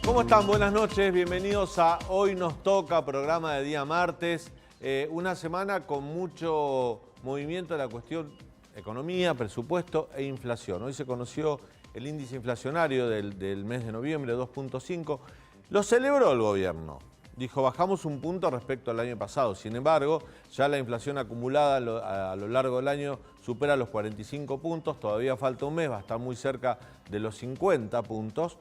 ¿Cómo están? Buenas noches, bienvenidos a Hoy Nos Toca, programa de día martes. Una semana con mucho movimiento en la cuestión economía, presupuesto e inflación. Hoy se conoció el índice inflacionario del mes de noviembre, 2.5. Lo celebró el gobierno. Dijo, bajamos un punto respecto al año pasado. Sin embargo, ya la inflación acumulada a lo largo del año supera los 45 puntos. Todavía falta un mes, va a estar muy cerca de los 50 puntos.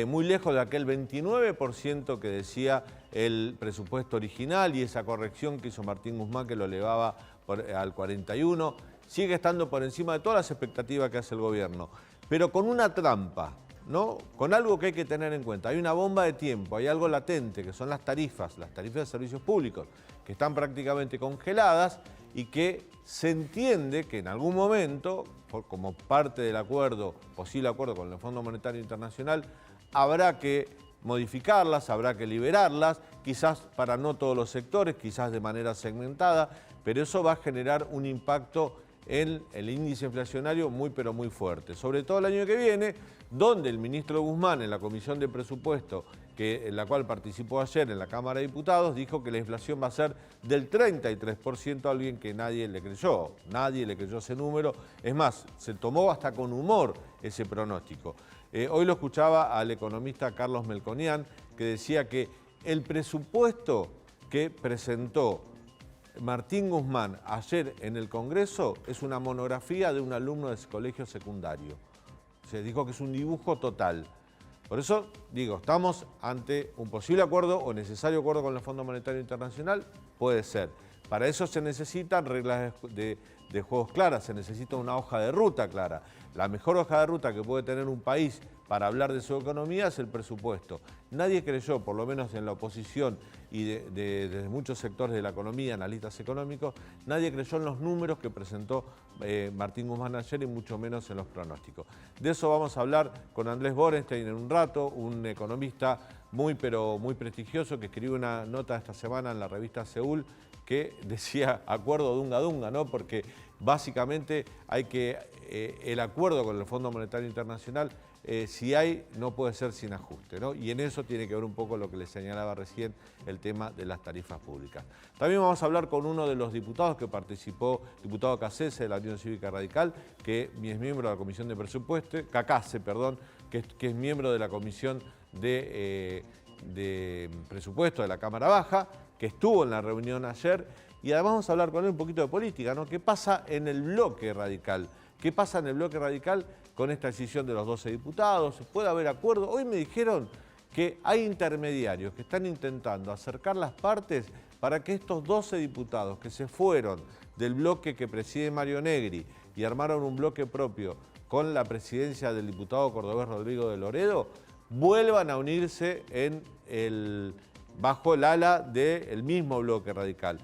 Muy lejos de aquel 29% que decía el presupuesto original y esa corrección que hizo Martín Guzmán que lo elevaba al 41%. Sigue estando por encima de todas las expectativas que hace el gobierno, pero con una trampa, ¿no? Con algo que hay que tener en cuenta. Hay una bomba de tiempo, hay algo latente, que son las tarifas de servicios públicos, que están prácticamente congeladas y que se entiende que en algún momento, como parte del acuerdo, posible acuerdo con el Fondo Monetario Internacional, habrá que modificarlas, habrá que liberarlas, quizás para no todos los sectores, quizás de manera segmentada, pero eso va a generar un impacto en el índice inflacionario muy pero muy fuerte, sobre todo el año que viene, donde el ministro Guzmán en la Comisión de Presupuesto, en la cual participó ayer en la Cámara de Diputados, dijo que la inflación va a ser del 33%, a alguien que nadie le creyó ese número, es más, se tomó hasta con humor ese pronóstico. Hoy lo escuchaba al economista Carlos Melconian, que decía que el presupuesto que presentó Martín Guzmán ayer en el Congreso es una monografía de un alumno de colegio secundario. Se dijo que es un dibujo total. Por eso digo, estamos ante un posible acuerdo o necesario acuerdo con el Fondo Monetario Internacional, puede ser. Para eso se necesitan reglas de juegos claras, se necesita una hoja de ruta clara. La mejor hoja de ruta que puede tener un país para hablar de su economía es el presupuesto. Nadie creyó, por lo menos en la oposición y desde muchos sectores de la economía, analistas económicos, nadie creyó en los números que presentó Martín Guzmán ayer y mucho menos en los pronósticos. De eso vamos a hablar con Andrés Borenstein en un rato, un economista muy pero muy prestigioso que escribió una nota esta semana en la revista Seúl que decía acuerdo dunga dunga, ¿no? Porque básicamente hay que el acuerdo con el Fondo Monetario Internacional, si hay, no puede ser sin ajuste, ¿no? Y en eso tiene que ver un poco lo que le señalaba recién, el tema de las tarifas públicas. También vamos a hablar con uno de los diputados que participó, diputado Cassese de la Unión Cívica Radical, que es miembro de la Comisión de Presupuesto, Caccase, perdón, que es miembro de la Comisión de Presupuesto de la Cámara Baja, que estuvo en la reunión ayer, y además vamos a hablar con él un poquito de política, ¿no? ¿Qué pasa en el bloque radical? ¿Qué pasa en el bloque radical con esta decisión de los 12 diputados? ¿Puede haber acuerdo? Hoy me dijeron que hay intermediarios que están intentando acercar las partes para que estos 12 diputados que se fueron del bloque que preside Mario Negri y armaron un bloque propio con la presidencia del diputado cordobés Rodrigo de Loredo, vuelvan a unirse bajo el ala del mismo bloque radical.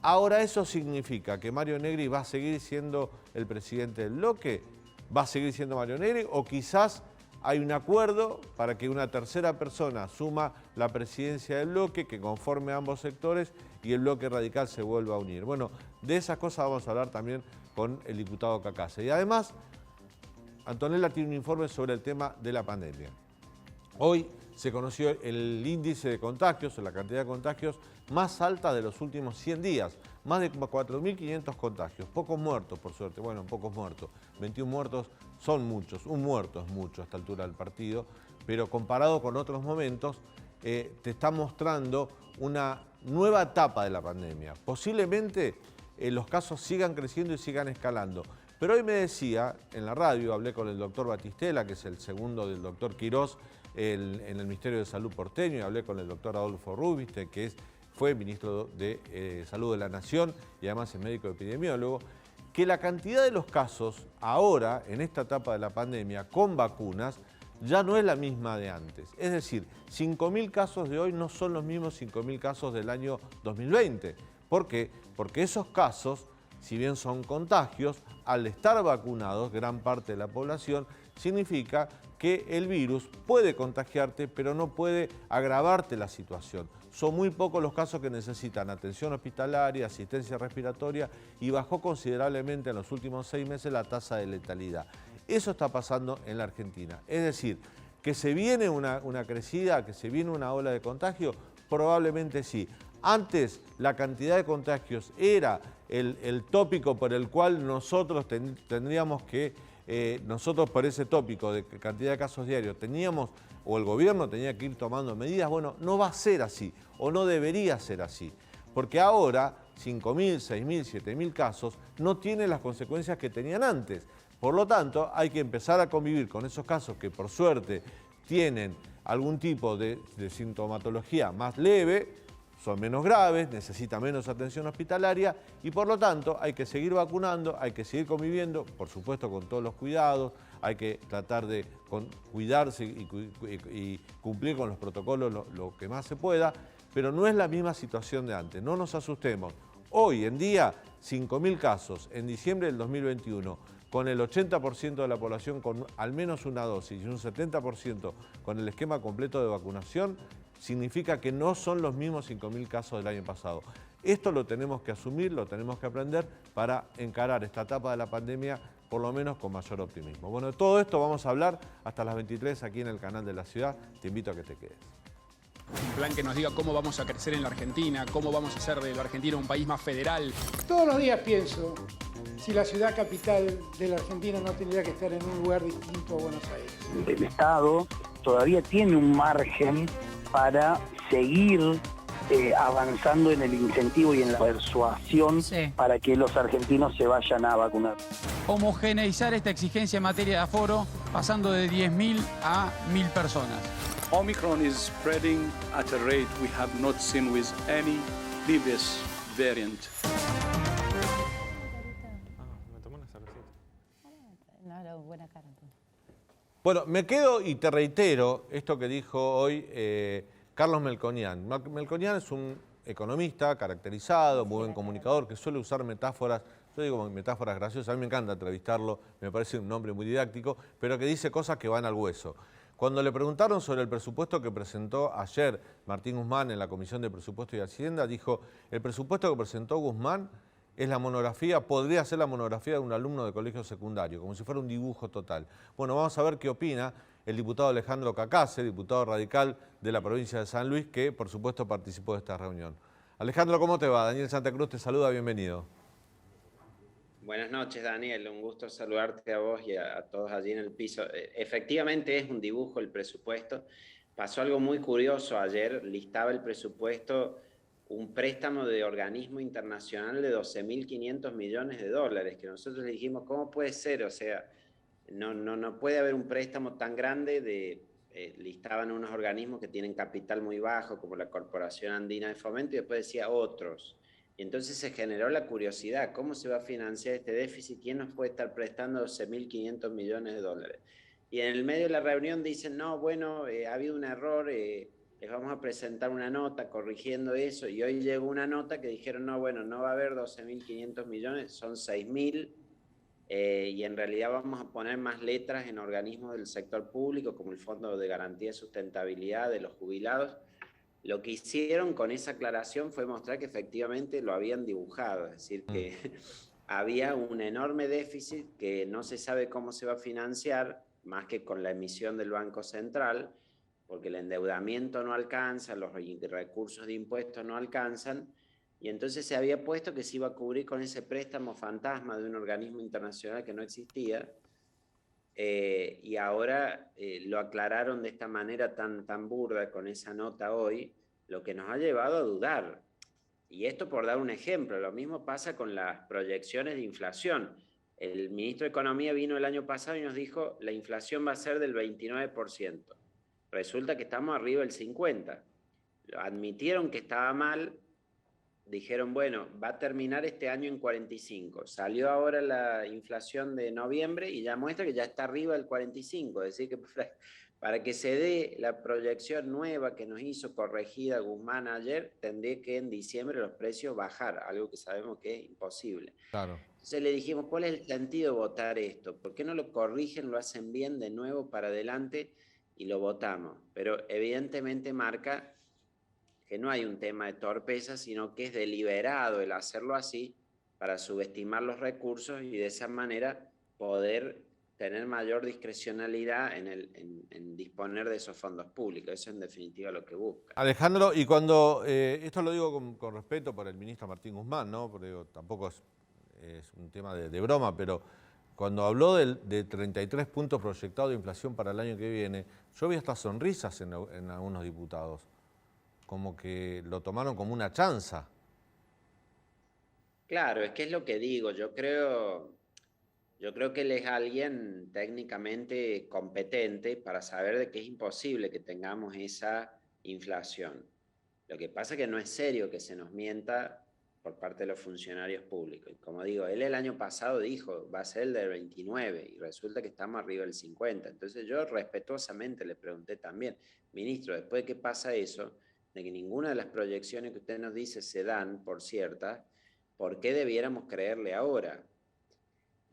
Ahora, ¿eso significa que Mario Negri va a seguir siendo el presidente del bloque? ¿Va a seguir siendo Mario Negri? ¿O quizás hay un acuerdo para que una tercera persona asuma la presidencia del bloque, que conforme a ambos sectores y el bloque radical se vuelva a unir? Bueno, de esas cosas vamos a hablar también con el diputado Caccase. Y además, Antonella tiene un informe sobre el tema de la pandemia. Hoy se conoció el índice de contagios, la cantidad de contagios más alta de los últimos 100 días. Más de 4.500 contagios, pocos muertos por suerte, bueno, pocos muertos. 21 muertos son muchos, un muerto es mucho a esta altura del partido, pero comparado con otros momentos, te está mostrando una nueva etapa de la pandemia. Posiblemente los casos sigan creciendo y sigan escalando. Pero hoy me decía, en la radio, hablé con el doctor Batistela, que es el segundo del doctor Quirós, en el Ministerio de Salud porteño, y hablé con el doctor Adolfo Rubinstein, que fue ministro de Salud de la Nación y además es médico epidemiólogo, que la cantidad de los casos ahora, en esta etapa de la pandemia, con vacunas, ya no es la misma de antes. Es decir, 5.000 casos de hoy no son los mismos 5.000 casos del año 2020. ¿Por qué? Porque esos casos, si bien son contagios, al estar vacunados, gran parte de la población, significa que el virus puede contagiarte, pero no puede agravarte la situación. Son muy pocos los casos que necesitan atención hospitalaria, asistencia respiratoria, y bajó considerablemente en los últimos 6 meses la tasa de letalidad. Eso está pasando en la Argentina. Es decir, ¿Que se viene una crecida, que se viene una ola de contagio? Probablemente sí. Antes la cantidad de contagios era el tópico por el cual nosotros tendríamos que, nosotros por ese tópico de cantidad de casos diarios teníamos, o el gobierno tenía que ir tomando medidas. Bueno, no va a ser así, o no debería ser así. Porque ahora 5.000, 6.000, 7.000 casos no tienen las consecuencias que tenían antes. Por lo tanto, hay que empezar a convivir con esos casos que por suerte tienen algún tipo de sintomatología más leve, son menos graves, necesitan menos atención hospitalaria y por lo tanto hay que seguir vacunando, hay que seguir conviviendo, por supuesto con todos los cuidados, hay que tratar de cuidarse y cumplir con los protocolos lo que más se pueda, pero no es la misma situación de antes, no nos asustemos. Hoy en día, 5.000 casos en diciembre del 2021, con el 80% de la población con al menos una dosis y un 70% con el esquema completo de vacunación, significa que no son los mismos 5.000 casos del año pasado. Esto lo tenemos que asumir, lo tenemos que aprender para encarar esta etapa de la pandemia por lo menos con mayor optimismo. Bueno, de todo esto vamos a hablar hasta las 23 aquí en el canal de la ciudad. Te invito a que te quedes. Un plan que nos diga cómo vamos a crecer en la Argentina, cómo vamos a hacer de la Argentina un país más federal. Todos los días pienso si la ciudad capital de la Argentina no tendría que estar en un lugar distinto a Buenos Aires. El Estado todavía tiene un margen para seguir avanzando en el incentivo y en la persuasión para que los argentinos se vayan a vacunar. Homogeneizar esta exigencia en materia de aforo, pasando de 10.000 a 1.000 personas. Omicron is spreading at a rate we have not seen with any previous variant. Bueno, me quedo y te reitero esto que dijo hoy Carlos Melconian. Melconian es un economista caracterizado, muy buen comunicador, que suele usar metáforas, yo digo metáforas graciosas, a mí me encanta entrevistarlo, me parece un hombre muy didáctico, pero que dice cosas que van al hueso. Cuando le preguntaron sobre el presupuesto que presentó ayer Martín Guzmán en la Comisión de Presupuesto y Hacienda, dijo, el presupuesto que presentó Guzmán es la monografía, podría ser la monografía de un alumno de colegio secundario, como si fuera un dibujo total. Bueno, vamos a ver qué opina el diputado Alejandro Cacase, diputado radical de la provincia de San Luis, que por supuesto participó de esta reunión. Alejandro, ¿cómo te va? Daniel Santa Cruz te saluda, bienvenido. Buenas noches, Daniel. Un gusto saludarte a vos y a todos allí en el piso. Efectivamente es un dibujo el presupuesto. Pasó algo muy curioso ayer, listaba el presupuesto un préstamo de organismo internacional de 12.500 millones de dólares, que nosotros le dijimos, ¿cómo puede ser? O sea, no puede haber un préstamo tan grande listaban unos organismos que tienen capital muy bajo, como la Corporación Andina de Fomento, y después decía otros. Y entonces se generó la curiosidad, ¿cómo se va a financiar este déficit? ¿Quién nos puede estar prestando 12.500 millones de dólares? Y en el medio de la reunión dicen, no, bueno, ha habido un error, les vamos a presentar una nota corrigiendo eso, y hoy llegó una nota que dijeron, no, bueno, no va a haber 12.500 millones, son 6.000, y en realidad vamos a poner más letras en organismos del sector público, como el Fondo de Garantía de Sustentabilidad de los Jubilados. Lo que hicieron con esa aclaración fue mostrar que efectivamente lo habían dibujado, es decir, que había un enorme déficit que no se sabe cómo se va a financiar, más que con la emisión del Banco Central, porque el endeudamiento no alcanza, los recursos de impuestos no alcanzan, y entonces se había puesto que se iba a cubrir con ese préstamo fantasma de un organismo internacional que no existía, y ahora lo aclararon de esta manera tan burda con esa nota hoy, lo que nos ha llevado a dudar. Y esto por dar un ejemplo, lo mismo pasa con las proyecciones de inflación. El ministro de Economía vino el año pasado y nos dijo la inflación va a ser del 29%. Resulta que estamos arriba del 50%. Admitieron que estaba mal, dijeron, bueno, va a terminar este año en 45. Salió ahora la inflación de noviembre y ya muestra que ya está arriba del 45. Es decir, que para que se dé la proyección nueva que nos hizo corregida Guzmán ayer, tendría que en diciembre los precios bajar, algo que sabemos que es imposible. Claro. Entonces le dijimos, ¿cuál es el sentido de votar esto? ¿Por qué no lo corrigen, lo hacen bien de nuevo para adelante y lo votamos? Pero evidentemente marca que no hay un tema de torpeza, sino que es deliberado el hacerlo así para subestimar los recursos y de esa manera poder tener mayor discrecionalidad en disponer de esos fondos públicos. Eso en definitiva lo que busca. Alejandro, y cuando, esto lo digo con respeto por el ministro Martín Guzmán, ¿no? Porque digo, tampoco es un tema de broma, pero cuando habló de 33 puntos proyectados de inflación para el año que viene, yo vi hasta sonrisas en algunos diputados, como que lo tomaron como una chanza. Claro, es que es lo que digo, yo creo que él es alguien técnicamente competente para saber de que es imposible que tengamos esa inflación. Lo que pasa es que no es serio que se nos mienta por parte de los funcionarios públicos. Y como digo, él el año pasado dijo, va a ser el del 29, y resulta que estamos arriba del 50. Entonces yo respetuosamente le pregunté también, ministro, después de que pasa eso, de que ninguna de las proyecciones que usted nos dice se dan por ciertas, ¿por qué debiéramos creerle ahora?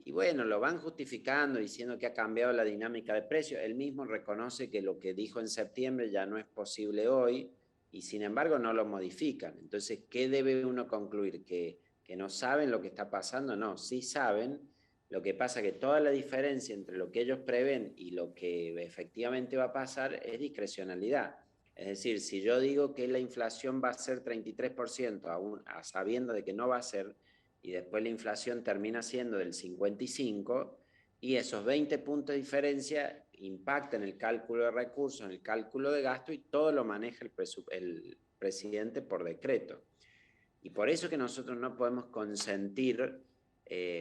Y bueno, lo van justificando, diciendo que ha cambiado la dinámica de precios. Él mismo reconoce que lo que dijo en septiembre ya no es posible hoy, y sin embargo no lo modifican. Entonces, ¿qué debe uno concluir? ¿Que no saben lo que está pasando? No, sí saben. Lo que pasa es que toda la diferencia entre lo que ellos prevén y lo que efectivamente va a pasar es discrecionalidad. Es decir, si yo digo que la inflación va a ser 33%, aún sabiendo de que no va a ser, y después la inflación termina siendo del 55%, y esos 20 puntos de diferencia impactan el cálculo de recursos, en el cálculo de gasto, y todo lo maneja el presidente por decreto. Y por eso que nosotros no podemos consentir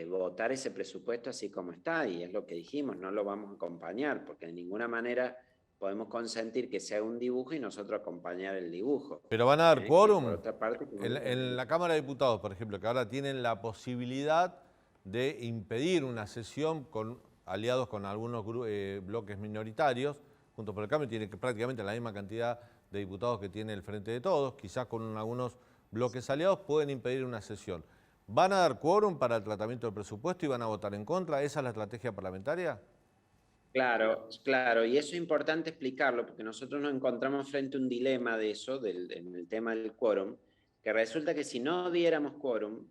votar ese presupuesto así como está, y es lo que dijimos, no lo vamos a acompañar, porque de ninguna manera podemos consentir que sea un dibujo y nosotros acompañar el dibujo. Pero van a dar quórum. Por otra parte, en la Cámara de Diputados, por ejemplo, que ahora tienen la posibilidad de impedir una sesión aliados con algunos bloques minoritarios, Juntos por el Cambio tiene prácticamente la misma cantidad de diputados que tiene el Frente de Todos, quizás con algunos bloques aliados pueden impedir una sesión. ¿Van a dar quórum para el tratamiento del presupuesto y van a votar en contra? ¿Esa es la estrategia parlamentaria? Claro, y eso es importante explicarlo, porque nosotros nos encontramos frente a un dilema de eso, en el tema del quórum, que resulta que si no diéramos quórum,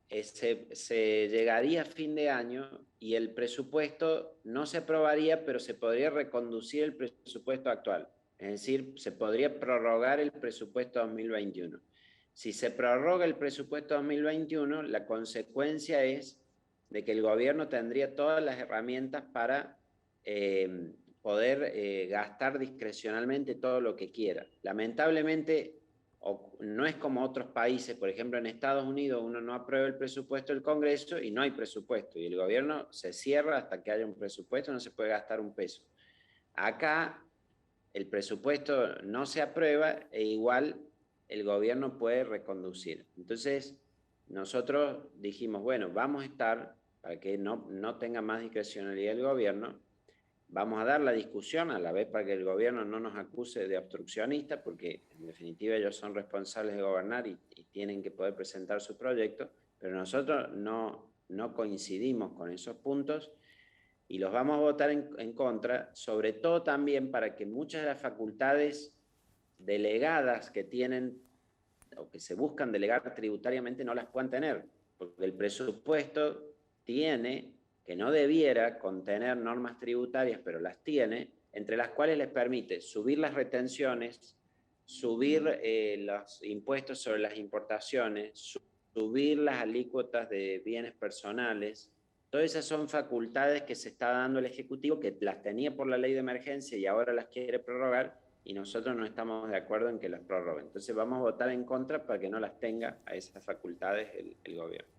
se llegaría a fin de año y el presupuesto no se aprobaría, pero se podría reconducir el presupuesto actual. Es decir, se podría prorrogar el presupuesto 2021. Si se prorroga el presupuesto 2021, la consecuencia es de que el gobierno tendría todas las herramientas para poder gastar discrecionalmente todo lo que quiera. Lamentablemente, no es como otros países, por ejemplo en Estados Unidos uno no aprueba el presupuesto del Congreso y no hay presupuesto, y el gobierno se cierra hasta que haya un presupuesto, no se puede gastar un peso. Acá el presupuesto no se aprueba e igual el gobierno puede reconducir. Entonces nosotros dijimos, bueno, vamos a estar, para que no tenga más discrecionalidad el gobierno, vamos a dar la discusión a la vez para que el gobierno no nos acuse de obstruccionistas, porque en definitiva ellos son responsables de gobernar y tienen que poder presentar su proyecto, pero nosotros no coincidimos con esos puntos y los vamos a votar en contra, sobre todo también para que muchas de las facultades delegadas que tienen o que se buscan delegar tributariamente no las puedan tener, porque el presupuesto tiene, que no debiera contener normas tributarias, pero las tiene, entre las cuales les permite subir las retenciones, subir los impuestos sobre las importaciones, subir las alícuotas de bienes personales. Todas esas son facultades que se está dando el Ejecutivo, que las tenía por la ley de emergencia y ahora las quiere prorrogar, y nosotros no estamos de acuerdo en que las prorroguen. Entonces vamos a votar en contra para que no las tenga a esas facultades el gobierno.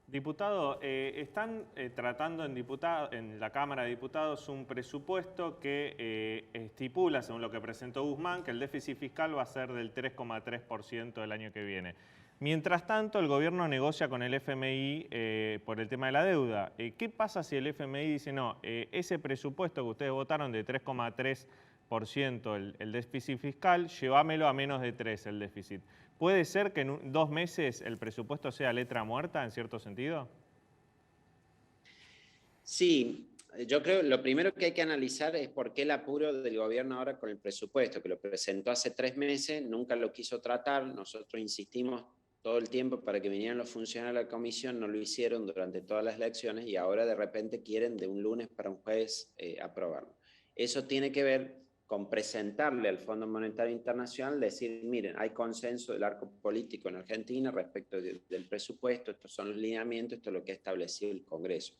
Diputado, están tratando en la Cámara de Diputados un presupuesto que estipula, según lo que presentó Guzmán, que el déficit fiscal va a ser del 3,3% el año que viene. Mientras tanto, el gobierno negocia con el FMI por el tema de la deuda. ¿Qué pasa si el FMI dice, no, ese presupuesto que ustedes votaron de 3,3% el déficit fiscal, llévamelo a menos de 3 el déficit? ¿Puede ser que en 2 meses el presupuesto sea letra muerta, en cierto sentido? Sí, yo creo que lo primero que hay que analizar es por qué el apuro del gobierno ahora con el presupuesto, que lo presentó hace 3 meses, nunca lo quiso tratar. Nosotros insistimos todo el tiempo para que vinieran los funcionarios a la comisión, no lo hicieron durante todas las elecciones y ahora de repente quieren de un lunes para un jueves aprobarlo. Eso tiene que ver con presentarle al Fondo Monetario Internacional, decir, miren, hay consenso del arco político en Argentina respecto del presupuesto, estos son los lineamientos, esto es lo que ha establecido el Congreso.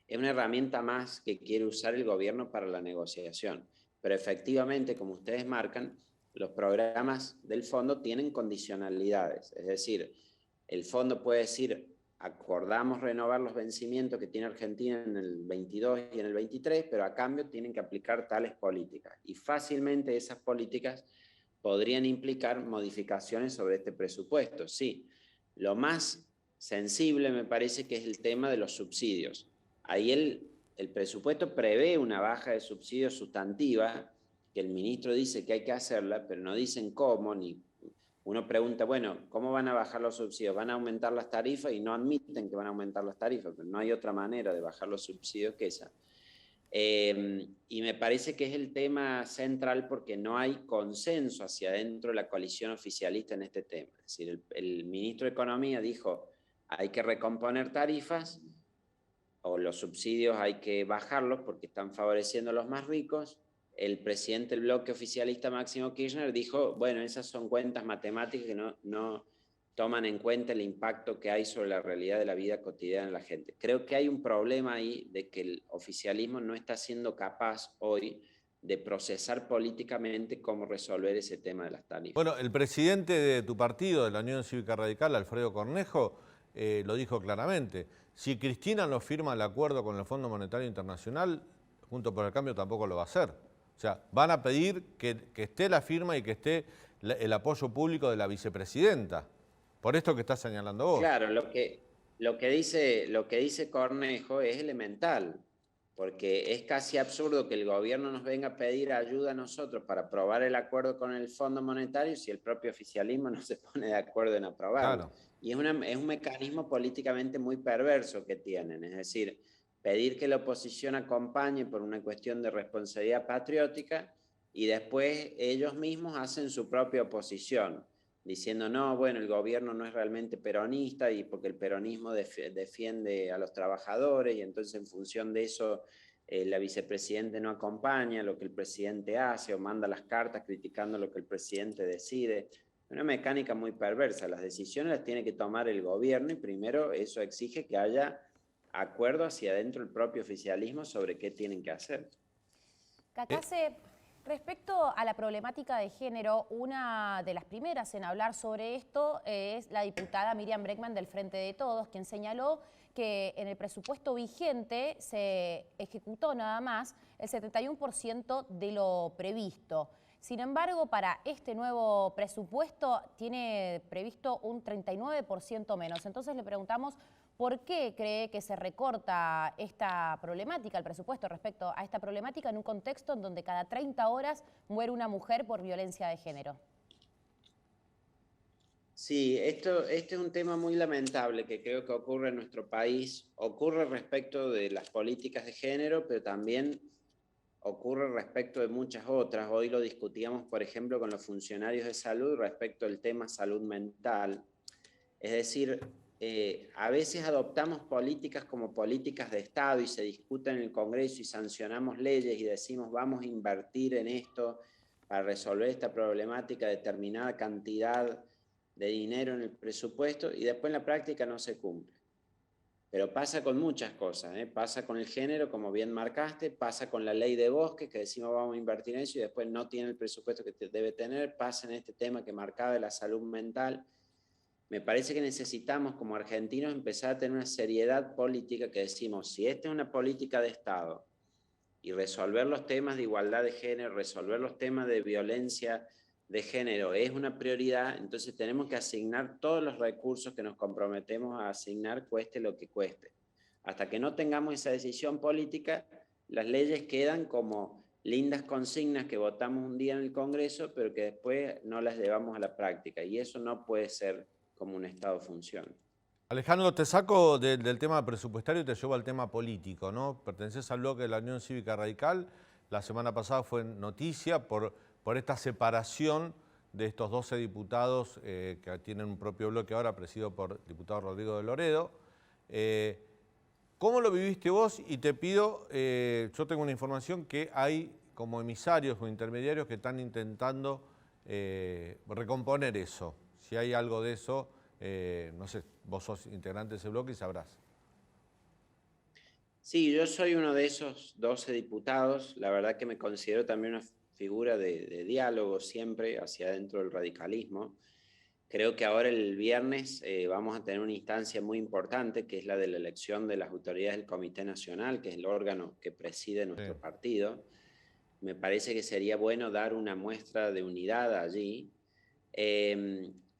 Es una herramienta más que quiere usar el gobierno para la negociación, pero efectivamente, como ustedes marcan, los programas del fondo tienen condicionalidades, es decir, el fondo puede decir, acordamos renovar los vencimientos que tiene Argentina en el 22 y en el 23, pero a cambio tienen que aplicar tales políticas. Y fácilmente esas políticas podrían implicar modificaciones sobre este presupuesto. Sí, lo más sensible me parece que es el tema de los subsidios. Ahí el presupuesto prevé una baja de subsidios sustantiva, que el ministro dice que hay que hacerla, pero no dicen cómo, ni uno pregunta, bueno, ¿cómo van a bajar los subsidios? ¿Van a aumentar las tarifas? Y no admiten que van a aumentar las tarifas, pero no hay otra manera de bajar los subsidios que esa. Y me parece que es el tema central porque no hay consenso hacia adentro de la coalición oficialista en este tema. Es decir, el ministro de Economía dijo, hay que recomponer tarifas, o los subsidios hay que bajarlos porque están favoreciendo a los más ricos. El presidente del bloque oficialista, Máximo Kirchner, dijo, bueno, esas son cuentas matemáticas que no toman en cuenta el impacto que hay sobre la realidad de la vida cotidiana de la gente. Creo que hay un problema ahí de que el oficialismo no está siendo capaz hoy de procesar políticamente cómo resolver ese tema de las tarifas. Bueno, el presidente de tu partido, de la Unión Cívica Radical, Alfredo Cornejo, lo dijo claramente. Si Cristina no firma el acuerdo con el Fondo Monetario Internacional, Juntos por el Cambio tampoco lo va a hacer. O sea, van a pedir que esté la firma y que esté el apoyo público de la vicepresidenta. Por esto que estás señalando vos. Claro, lo que dice Cornejo es elemental, porque es casi absurdo que el gobierno nos venga a pedir ayuda a nosotros para aprobar el acuerdo con el Fondo Monetario si el propio oficialismo no se pone de acuerdo en aprobarlo. Claro. Y es un mecanismo políticamente muy perverso que tienen, es decir, pedir que la oposición acompañe por una cuestión de responsabilidad patriótica y después ellos mismos hacen su propia oposición, diciendo, no, bueno, el gobierno no es realmente peronista y porque el peronismo defiende a los trabajadores y entonces en función de eso la vicepresidenta no acompaña lo que el presidente hace o manda las cartas criticando lo que el presidente decide. Una mecánica muy perversa. Las decisiones las tiene que tomar el gobierno y primero eso exige que haya acuerdo hacia adentro del propio oficialismo sobre qué tienen que hacer. Cacase, respecto a la problemática de género, una de las primeras en hablar sobre esto es la diputada Miriam Bregman del Frente de Todos, quien señaló que en el presupuesto vigente se ejecutó nada más el 71% de lo previsto. Sin embargo, para este nuevo presupuesto tiene previsto un 39% menos. Entonces le preguntamos por qué cree que se recorta esta problemática, el presupuesto respecto a esta problemática en un contexto en donde cada 30 horas muere una mujer por violencia de género. Sí, este es un tema muy lamentable que creo que ocurre en nuestro país. Ocurre respecto de las políticas de género, pero también ocurre respecto de muchas otras. Hoy lo discutíamos, por ejemplo, con los funcionarios de salud respecto al tema salud mental. Es decir, a veces adoptamos políticas como políticas de Estado y se discuten en el Congreso y sancionamos leyes y decimos vamos a invertir en esto para resolver esta problemática, determinada cantidad de dinero en el presupuesto y después en la práctica no se cumple. Pero pasa con muchas cosas, pasa con el género, como bien marcaste, pasa con la ley de bosques, que decimos vamos a invertir en eso y después no tiene el presupuesto que debe tener, pasa en este tema que marcaba de la salud mental. Me parece que necesitamos como argentinos empezar a tener una seriedad política que decimos, si esta es una política de Estado y resolver los temas de igualdad de género, resolver los temas de violencia de género es una prioridad, entonces tenemos que asignar todos los recursos que nos comprometemos a asignar, cueste lo que cueste. Hasta que no tengamos esa decisión política, las leyes quedan como lindas consignas que votamos un día en el Congreso, pero que después no las llevamos a la práctica, y eso no puede ser como un Estado funciona. Alejandro, te saco del tema presupuestario y te llevo al tema político, ¿no? Perteneces al bloque de la Unión Cívica Radical. La semana pasada fue noticia por esta separación de estos 12 diputados que tienen un propio bloque ahora, presidido por el diputado Rodrigo de Loredo. ¿Cómo lo viviste vos? Y te pido, yo tengo una información que hay como emisarios o intermediarios que están intentando recomponer eso. Si hay algo de eso, no sé, vos sos integrante de ese bloque y sabrás. Sí, yo soy uno de esos 12 diputados. La verdad que me considero también una figura de diálogo siempre hacia adentro del radicalismo. Creo que ahora el viernes vamos a tener una instancia muy importante, que es la de la elección de las autoridades del Comité Nacional, que es el órgano que preside nuestro partido. Me parece que sería bueno dar una muestra de unidad allí.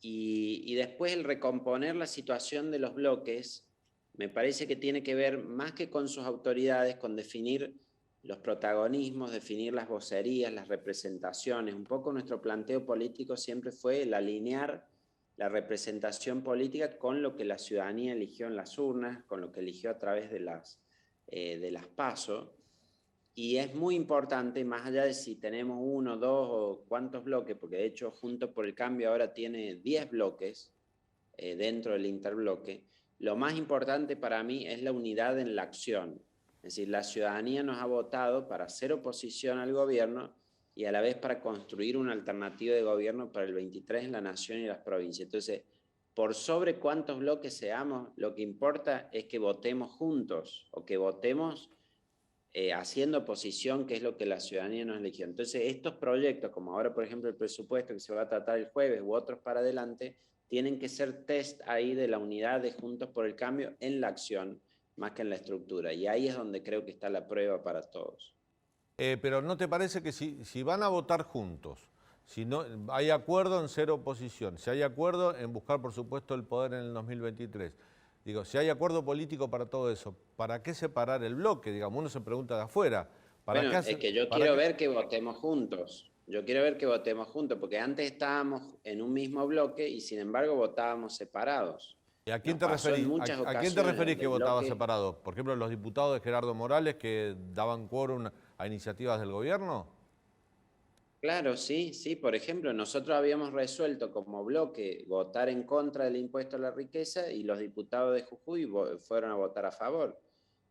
Y después el recomponer la situación de los bloques, me parece que tiene que ver más que con sus autoridades, con definir los protagonismos, definir las vocerías, las representaciones. Un poco nuestro planteo político siempre fue el alinear la representación política con lo que la ciudadanía eligió en las urnas, con lo que eligió a través de las PASO. Y es muy importante, más allá de si tenemos 1, 2 o cuántos bloques, porque de hecho Juntos por el Cambio ahora tiene 10 bloques dentro del interbloque, lo más importante para mí es la unidad en la acción. Es decir, la ciudadanía nos ha votado para hacer oposición al gobierno y a la vez para construir una alternativa de gobierno para el 23 en la nación y las provincias. Entonces, por sobre cuántos bloques seamos, lo que importa es que votemos juntos o que votemos haciendo oposición, que es lo que la ciudadanía nos eligió. Entonces, estos proyectos, como ahora, por ejemplo, el presupuesto que se va a tratar el jueves u otros para adelante, tienen que ser test ahí de la unidad de Juntos por el Cambio en la acción, más que en la estructura. Y ahí es donde creo que está la prueba para todos. Pero ¿no te parece que si van a votar juntos, si no hay acuerdo en ser oposición, si hay acuerdo en buscar, por supuesto, el poder en el 2023, digo, si hay acuerdo político para todo eso, ¿para qué separar el bloque? Digamos, uno se pregunta de afuera. Bueno, es que yo quiero ver que votemos juntos. Yo quiero ver que votemos juntos, porque antes estábamos en un mismo bloque y sin embargo votábamos separados. ¿Y a quién te referís que votaba separado? Por ejemplo, los diputados de Gerardo Morales que daban quórum a iniciativas del gobierno. Claro, sí. Por ejemplo, nosotros habíamos resuelto como bloque votar en contra del impuesto a la riqueza y los diputados de Jujuy fueron a votar a favor.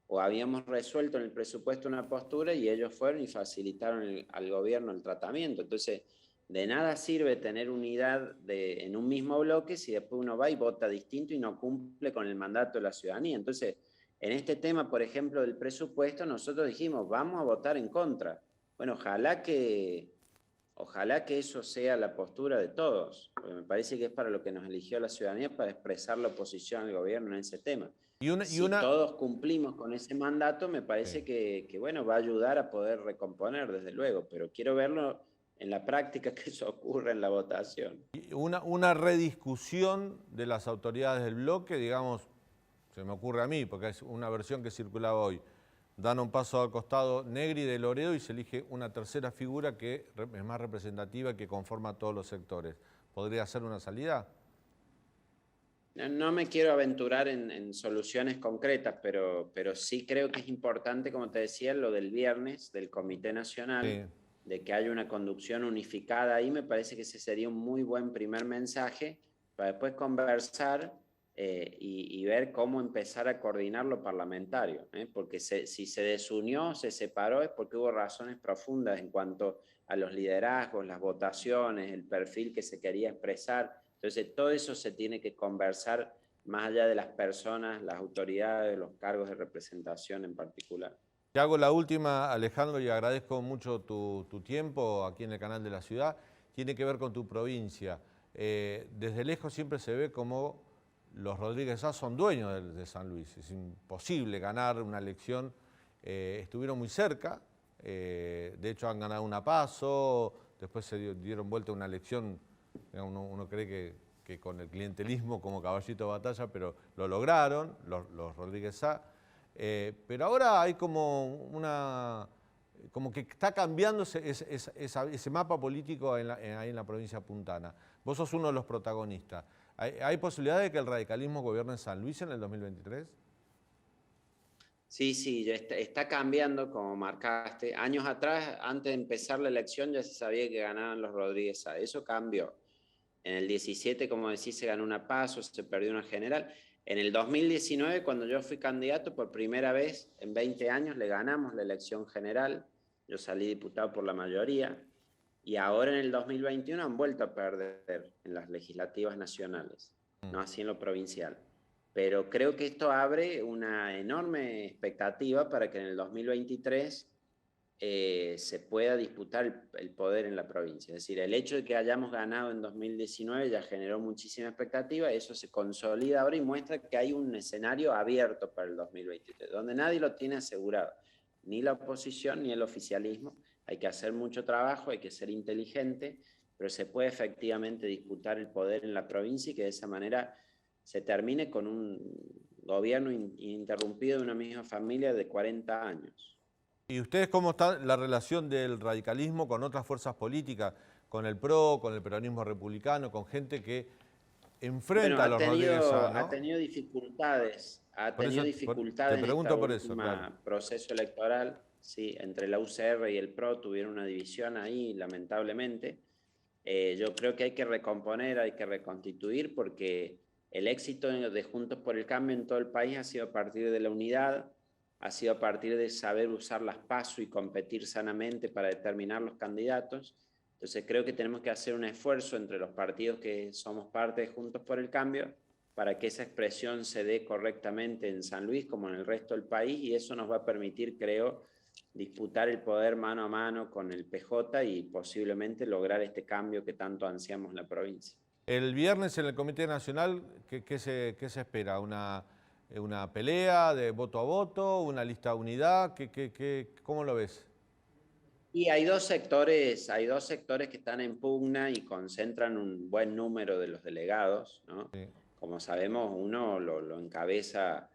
O habíamos resuelto en el presupuesto una postura y ellos fueron y facilitaron al gobierno el tratamiento. Entonces, de nada sirve tener unidad en un mismo bloque si después uno va y vota distinto y no cumple con el mandato de la ciudadanía. Entonces, en este tema, por ejemplo, del presupuesto, nosotros dijimos, vamos a votar en contra. Bueno, ojalá que eso sea la postura de todos, porque me parece que es para lo que nos eligió la ciudadanía, para expresar la oposición al gobierno en ese tema. Si todos cumplimos con ese mandato, me parece que bueno, va a ayudar a poder recomponer, desde luego, pero quiero verlo en la práctica, que eso ocurra en la votación. Una rediscusión de las autoridades del bloque, digamos, se me ocurre a mí, porque es una versión que circulaba hoy, dan un paso al costado Negri de Loredo y se elige una tercera figura que es más representativa y que conforma a todos los sectores. ¿Podría ser una salida? No me quiero aventurar en soluciones concretas, pero sí creo que es importante, como te decía, lo del viernes, del Comité Nacional, sí, de que haya una conducción unificada ahí. Me parece que ese sería un muy buen primer mensaje para después conversar y ver cómo empezar a coordinar lo parlamentario, porque si se desunió, se separó, es porque hubo razones profundas en cuanto a los liderazgos, las votaciones, el perfil que se quería expresar. Entonces, todo eso se tiene que conversar más allá de las personas, las autoridades, los cargos de representación en particular. Te hago la última, Alejandro, y agradezco mucho tu tiempo aquí en el canal de la ciudad. Tiene que ver con tu provincia. Desde lejos siempre se ve como los Rodríguez Sá son dueños de San Luis. Es imposible ganar una elección. Estuvieron muy cerca. De hecho, han ganado una PASO. Después se dieron vuelta una elección. Uno cree que con el clientelismo como caballito de batalla, pero lo lograron los Rodríguez Sá. Pero ahora hay como que está cambiando ese mapa político ahí en la provincia puntana. Vos sos uno de los protagonistas. ¿Hay posibilidad de que el radicalismo gobierne en San Luis en el 2023? Sí, sí, ya está cambiando, como marcaste. Años atrás, antes de empezar la elección, ya se sabía que ganaban los Rodríguez Saá. Eso cambió. En el 17, como decís, se ganó una PASO, se perdió una general. En el 2019, cuando yo fui candidato, por primera vez en 20 años, le ganamos la elección general. Yo salí diputado por la mayoría. Y ahora en el 2021 han vuelto a perder en las legislativas nacionales, no así en lo provincial. Pero creo que esto abre una enorme expectativa para que en el 2023 se pueda disputar el poder en la provincia. Es decir, el hecho de que hayamos ganado en 2019 ya generó muchísima expectativa, eso se consolida ahora y muestra que hay un escenario abierto para el 2023, donde nadie lo tiene asegurado, ni la oposición ni el oficialismo. Hay que hacer mucho trabajo, hay que ser inteligente, pero se puede efectivamente disputar el poder en la provincia y que de esa manera se termine con un gobierno ininterrumpido de una misma familia de 40 años. ¿Y ustedes cómo está la relación del radicalismo con otras fuerzas políticas, con el PRO, con el peronismo republicano, con gente que enfrenta a los Rodríguez Saá, ¿no? Ha tenido dificultades, Te pregunto por eso, claro. Proceso electoral, sí, entre la UCR y el PRO tuvieron una división ahí, lamentablemente. Yo creo que hay que recomponer, hay que reconstituir, porque el éxito de Juntos por el Cambio en todo el país ha sido a partir de la unidad, ha sido a partir de saber usar las PASO y competir sanamente para determinar los candidatos. Entonces creo que tenemos que hacer un esfuerzo entre los partidos que somos parte de Juntos por el Cambio para que esa expresión se dé correctamente en San Luis como en el resto del país, y eso nos va a permitir, creo, disputar el poder mano a mano con el PJ y posiblemente lograr este cambio que tanto ansiamos en la provincia. El viernes en el Comité Nacional, ¿qué se espera? ¿Una pelea de voto a voto? ¿Una lista de unidad? ¿Cómo lo ves? Y hay dos sectores que están en pugna y concentran un buen número de los delegados, ¿no? Sí. Como sabemos, uno lo encabeza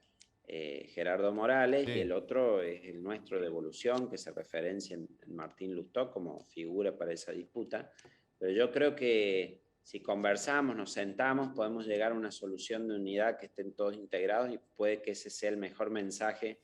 Gerardo Morales, sí, y el otro es el nuestro de Evolución, que se referencia en Martín Lustó como figura para esa disputa. Pero yo creo que si conversamos, nos sentamos, podemos llegar a una solución de unidad que estén todos integrados, y puede que ese sea el mejor mensaje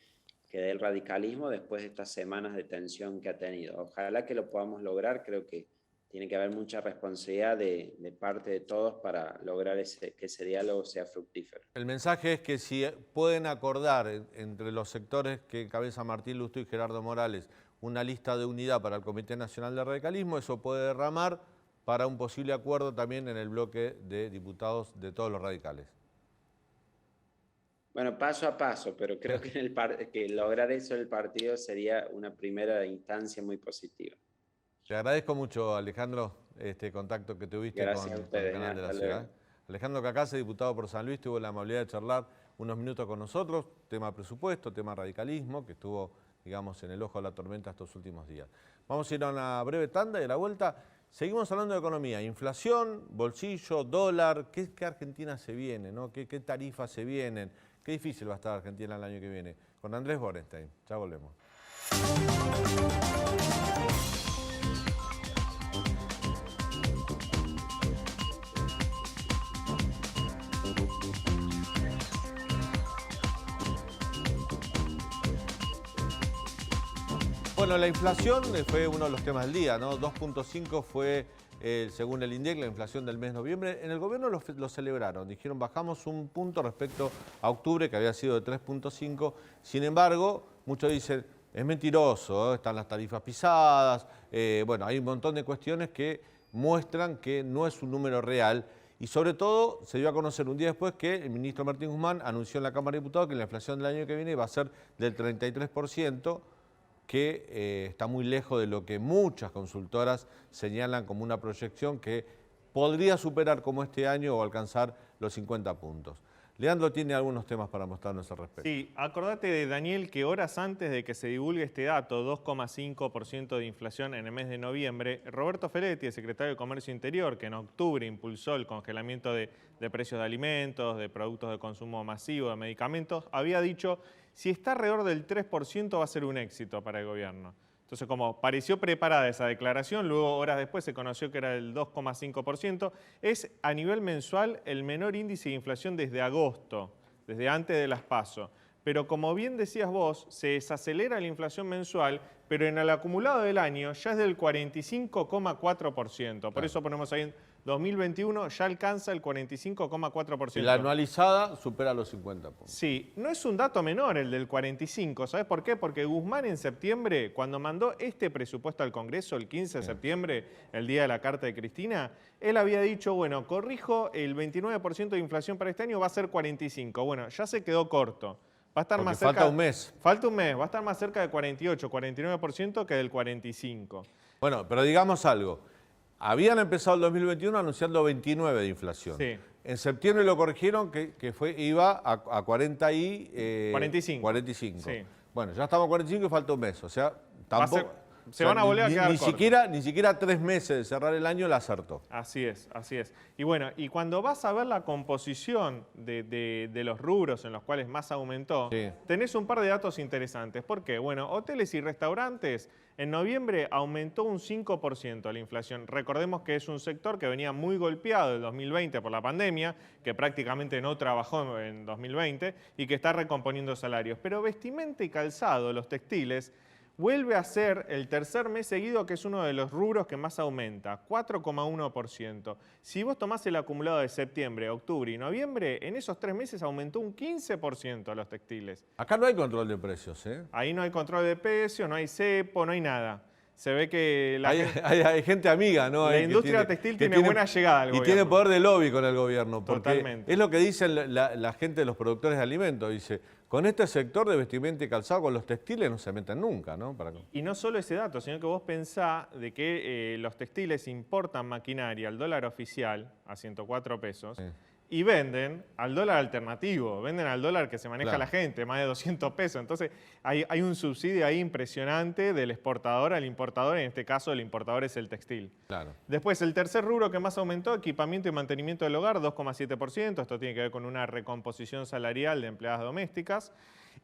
que dé el radicalismo después de estas semanas de tensión que ha tenido. Ojalá que lo podamos lograr. Creo que tiene que haber mucha responsabilidad de parte de todos para lograr que ese diálogo sea fructífero. El mensaje es que si pueden acordar entre los sectores que encabeza Martín Lustó y Gerardo Morales una lista de unidad para el Comité Nacional de Radicalismo, eso puede derramar para un posible acuerdo también en el bloque de diputados de todos los radicales. Bueno, paso a paso, pero creo que lograr eso en el partido sería una primera instancia muy positiva. Te agradezco mucho, Alejandro, este contacto que tuviste con el canal de la ciudad. Alejandro Cacase, diputado por San Luis, tuvo la amabilidad de charlar unos minutos con nosotros, tema presupuesto, tema radicalismo, que estuvo, digamos, en el ojo de la tormenta estos últimos días. Vamos a ir a una breve tanda y a la vuelta seguimos hablando de economía, inflación, bolsillo, dólar, ¿qué Argentina se viene, ¿no? ¿Qué tarifas se vienen? Qué difícil va a estar Argentina el año que viene. Con Andrés Borenstein. Ya volvemos. Bueno, la inflación fue uno de los temas del día, ¿no? 2.5 fue, según el INDEC, la inflación del mes de noviembre. En el gobierno lo celebraron, dijeron bajamos un punto respecto a octubre, que había sido de 3.5. Sin embargo, muchos dicen, es mentiroso, ¿eh? Están las tarifas pisadas. Bueno, hay un montón de cuestiones que muestran que no es un número real. Y sobre todo, se dio a conocer un día después que el ministro Martín Guzmán anunció en la Cámara de Diputados que la inflación del año que viene va a ser del 33%, que está muy lejos de lo que muchas consultoras señalan como una proyección que podría superar como este año o alcanzar los 50 puntos. Leandro tiene algunos temas para mostrarnos al respecto. Sí, acordate de Daniel que horas antes de que se divulgue este dato, 2,5% de inflación en el mes de noviembre, Roberto Feletti, el secretario de Comercio Interior, que en octubre impulsó el congelamiento de precios de alimentos, de productos de consumo masivo, de medicamentos, había dicho, si está alrededor del 3% va a ser un éxito para el gobierno. Entonces, como pareció preparada esa declaración, luego horas después se conoció que era el 2,5%, es a nivel mensual el menor índice de inflación desde agosto, desde antes de las PASO. pero como bien decías vos, se desacelera la inflación mensual, pero en el acumulado del año ya es del 45,4%. Por eso ponemos ahí en 2021 ya alcanza el 45,4%. Y la anualizada supera los 50 puntos. Sí, no es un dato menor el del 45. ¿Sabes por qué? Porque Guzmán en septiembre, cuando mandó este presupuesto al Congreso, el 15 de septiembre, el día de la carta de Cristina, él había dicho, bueno, corrijo, el 29% de inflación para este año va a ser 45. Bueno, ya se quedó corto. Va a estar más cerca, falta un mes. Falta un mes, va a estar más cerca del 48, 49% que del 45. Bueno, pero digamos algo. Habían empezado el 2021 anunciando 29 de inflación. Sí. En septiembre lo corrigieron que iba a 45. 45. Sí. Bueno, ya estamos a 45 y falta un mes. O sea, tampoco... Se van a volver a quedar cortos. Ni siquiera 3 meses de cerrar el año la acertó. Así es, así es. Y bueno, y cuando vas a ver la composición de los rubros en los cuales más aumentó, Sí. tenés un par de datos interesantes. ¿Por qué? Bueno, hoteles y restaurantes, en noviembre aumentó un 5% la inflación. Recordemos que es un sector que venía muy golpeado en 2020 por la pandemia, que prácticamente no trabajó en 2020 y que está recomponiendo salarios. Pero vestimenta y calzado, los textiles, vuelve a ser el tercer mes seguido que es uno de los rubros que más aumenta, 4,1%. Si vos tomás el acumulado de septiembre, octubre y noviembre, en esos 3 meses aumentó un 15% los textiles. Acá no hay control de precios, ¿eh? Ahí no hay control de precios, no hay cepo, no hay nada. Se ve que hay gente amiga, ¿no? La industria textil tiene buena llegada al y gobierno. Tiene poder de lobby con el gobierno. Porque Totalmente. es lo que dicen la gente de los productores de alimentos. Dice, con este sector de vestimenta y calzado, con los textiles no se meten nunca, ¿no? Y no solo ese dato, sino que vos pensás de que los textiles importan maquinaria al dólar oficial, a 104 pesos, Sí. y venden al dólar alternativo, venden al dólar que se maneja Claro. la gente, más de 200 pesos. Entonces hay un subsidio ahí impresionante del exportador al importador, en este caso el importador es el textil. Claro. Después, el tercer rubro que más aumentó, equipamiento y mantenimiento del hogar, 2,7%. Esto tiene que ver con una recomposición salarial de empleadas domésticas.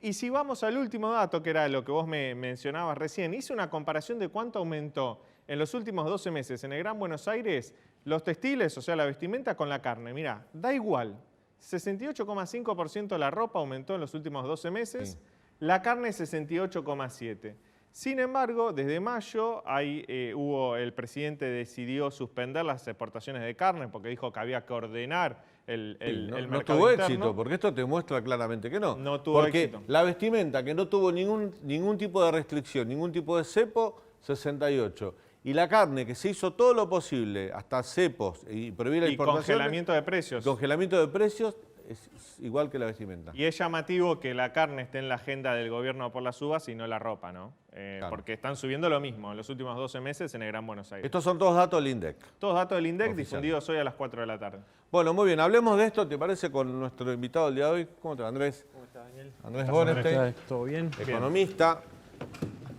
Y si vamos al último dato, que era lo que vos me mencionabas recién, hice una comparación de cuánto aumentó en los últimos 12 meses en el Gran Buenos Aires los textiles, o sea, la vestimenta con la carne. Mirá, da igual. 68,5% la ropa aumentó en los últimos 12 meses, Sí. la carne 68,7%. Sin embargo, desde mayo el presidente decidió suspender las exportaciones de carne porque dijo que había que ordenar el no mercado tuvo interno. éxito, porque esto te muestra claramente que no. No tuvo porque éxito. La vestimenta que no tuvo ningún tipo de restricción, ningún tipo de cepo, 68. Y la carne que se hizo todo lo posible, hasta cepos y prohibir la Y importación. congelamiento de precios. Congelamiento de precios es igual que la vestimenta. Y es llamativo que la carne esté en la agenda del gobierno por las uvas y no la ropa, ¿no? Claro. Porque están subiendo lo mismo en los últimos 12 meses en el Gran Buenos Aires. Estos son todos datos del INDEC. Todos datos del INDEC Oficial. difundidos hoy a las 4 de la tarde. Bueno, muy bien, hablemos de esto, ¿te parece? Con nuestro invitado del día de hoy. ¿Cómo te va, Andrés? ¿Cómo está, Daniel? Andrés Boneste, ¿Todo bien? economista,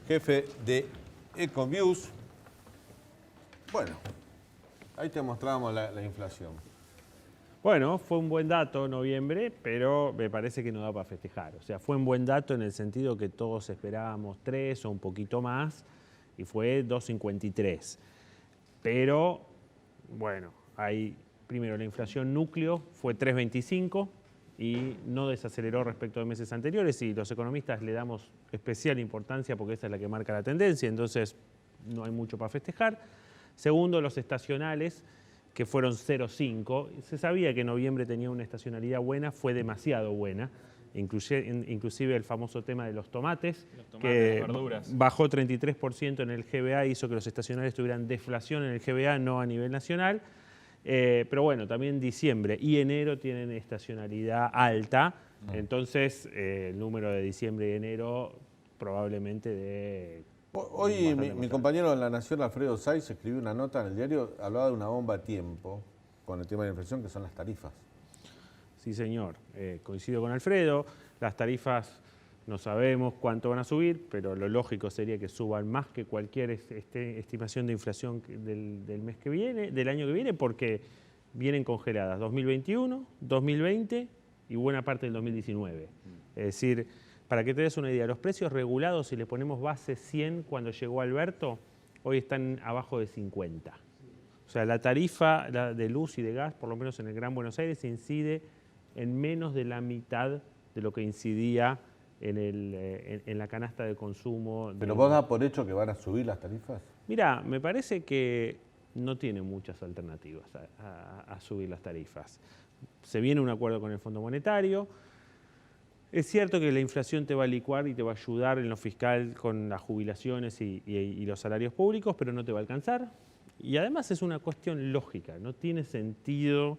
jefe de Ecoviews. Bueno, ahí te mostramos la inflación. Bueno, fue un buen dato noviembre, pero me parece que no da para festejar. O sea, fue un buen dato en el sentido que todos esperábamos 3 o un poquito más, y fue 2,53. Pero, bueno, primero la inflación núcleo fue 3,25 y no desaceleró respecto de meses anteriores, y los economistas le damos especial importancia porque esa es la que marca la tendencia, entonces no hay mucho para festejar. Segundo, los estacionales, que fueron 0,5. Se sabía que noviembre tenía una estacionalidad buena, fue demasiado buena. Inclusive el famoso tema de los tomates, que las verduras. bajó 33% en el GBA, hizo que los estacionales tuvieran deflación en el GBA, no a nivel nacional. Pero bueno, también diciembre y enero tienen estacionalidad alta, entonces el número de diciembre y enero probablemente de... Hoy mi compañero de La Nación, Alfredo Saiz, escribió una nota en el diario, hablaba de una bomba a tiempo con el tema de la inflación, que son las tarifas. Sí, señor. Coincido con Alfredo. Las tarifas no sabemos cuánto van a subir, pero lo lógico sería que suban más que cualquier estimación de inflación del mes que viene, del año que viene, porque vienen congeladas 2021, 2020 y buena parte del 2019. Es decir, para que te des una idea, los precios regulados, si le ponemos base 100 cuando llegó Alberto, hoy están abajo de 50. O sea, la tarifa de luz y de gas, por lo menos en el Gran Buenos Aires, incide en menos de la mitad de lo que incidía en la canasta de consumo. ¿Pero vos das por hecho que van a subir las tarifas? Mirá, me parece que no tiene muchas alternativas a subir las tarifas. Se viene un acuerdo con el Fondo Monetario. Es cierto que la inflación te va a licuar y te va a ayudar en lo fiscal con las jubilaciones y los salarios públicos, pero no te va a alcanzar. Y además es una cuestión lógica, no tiene sentido,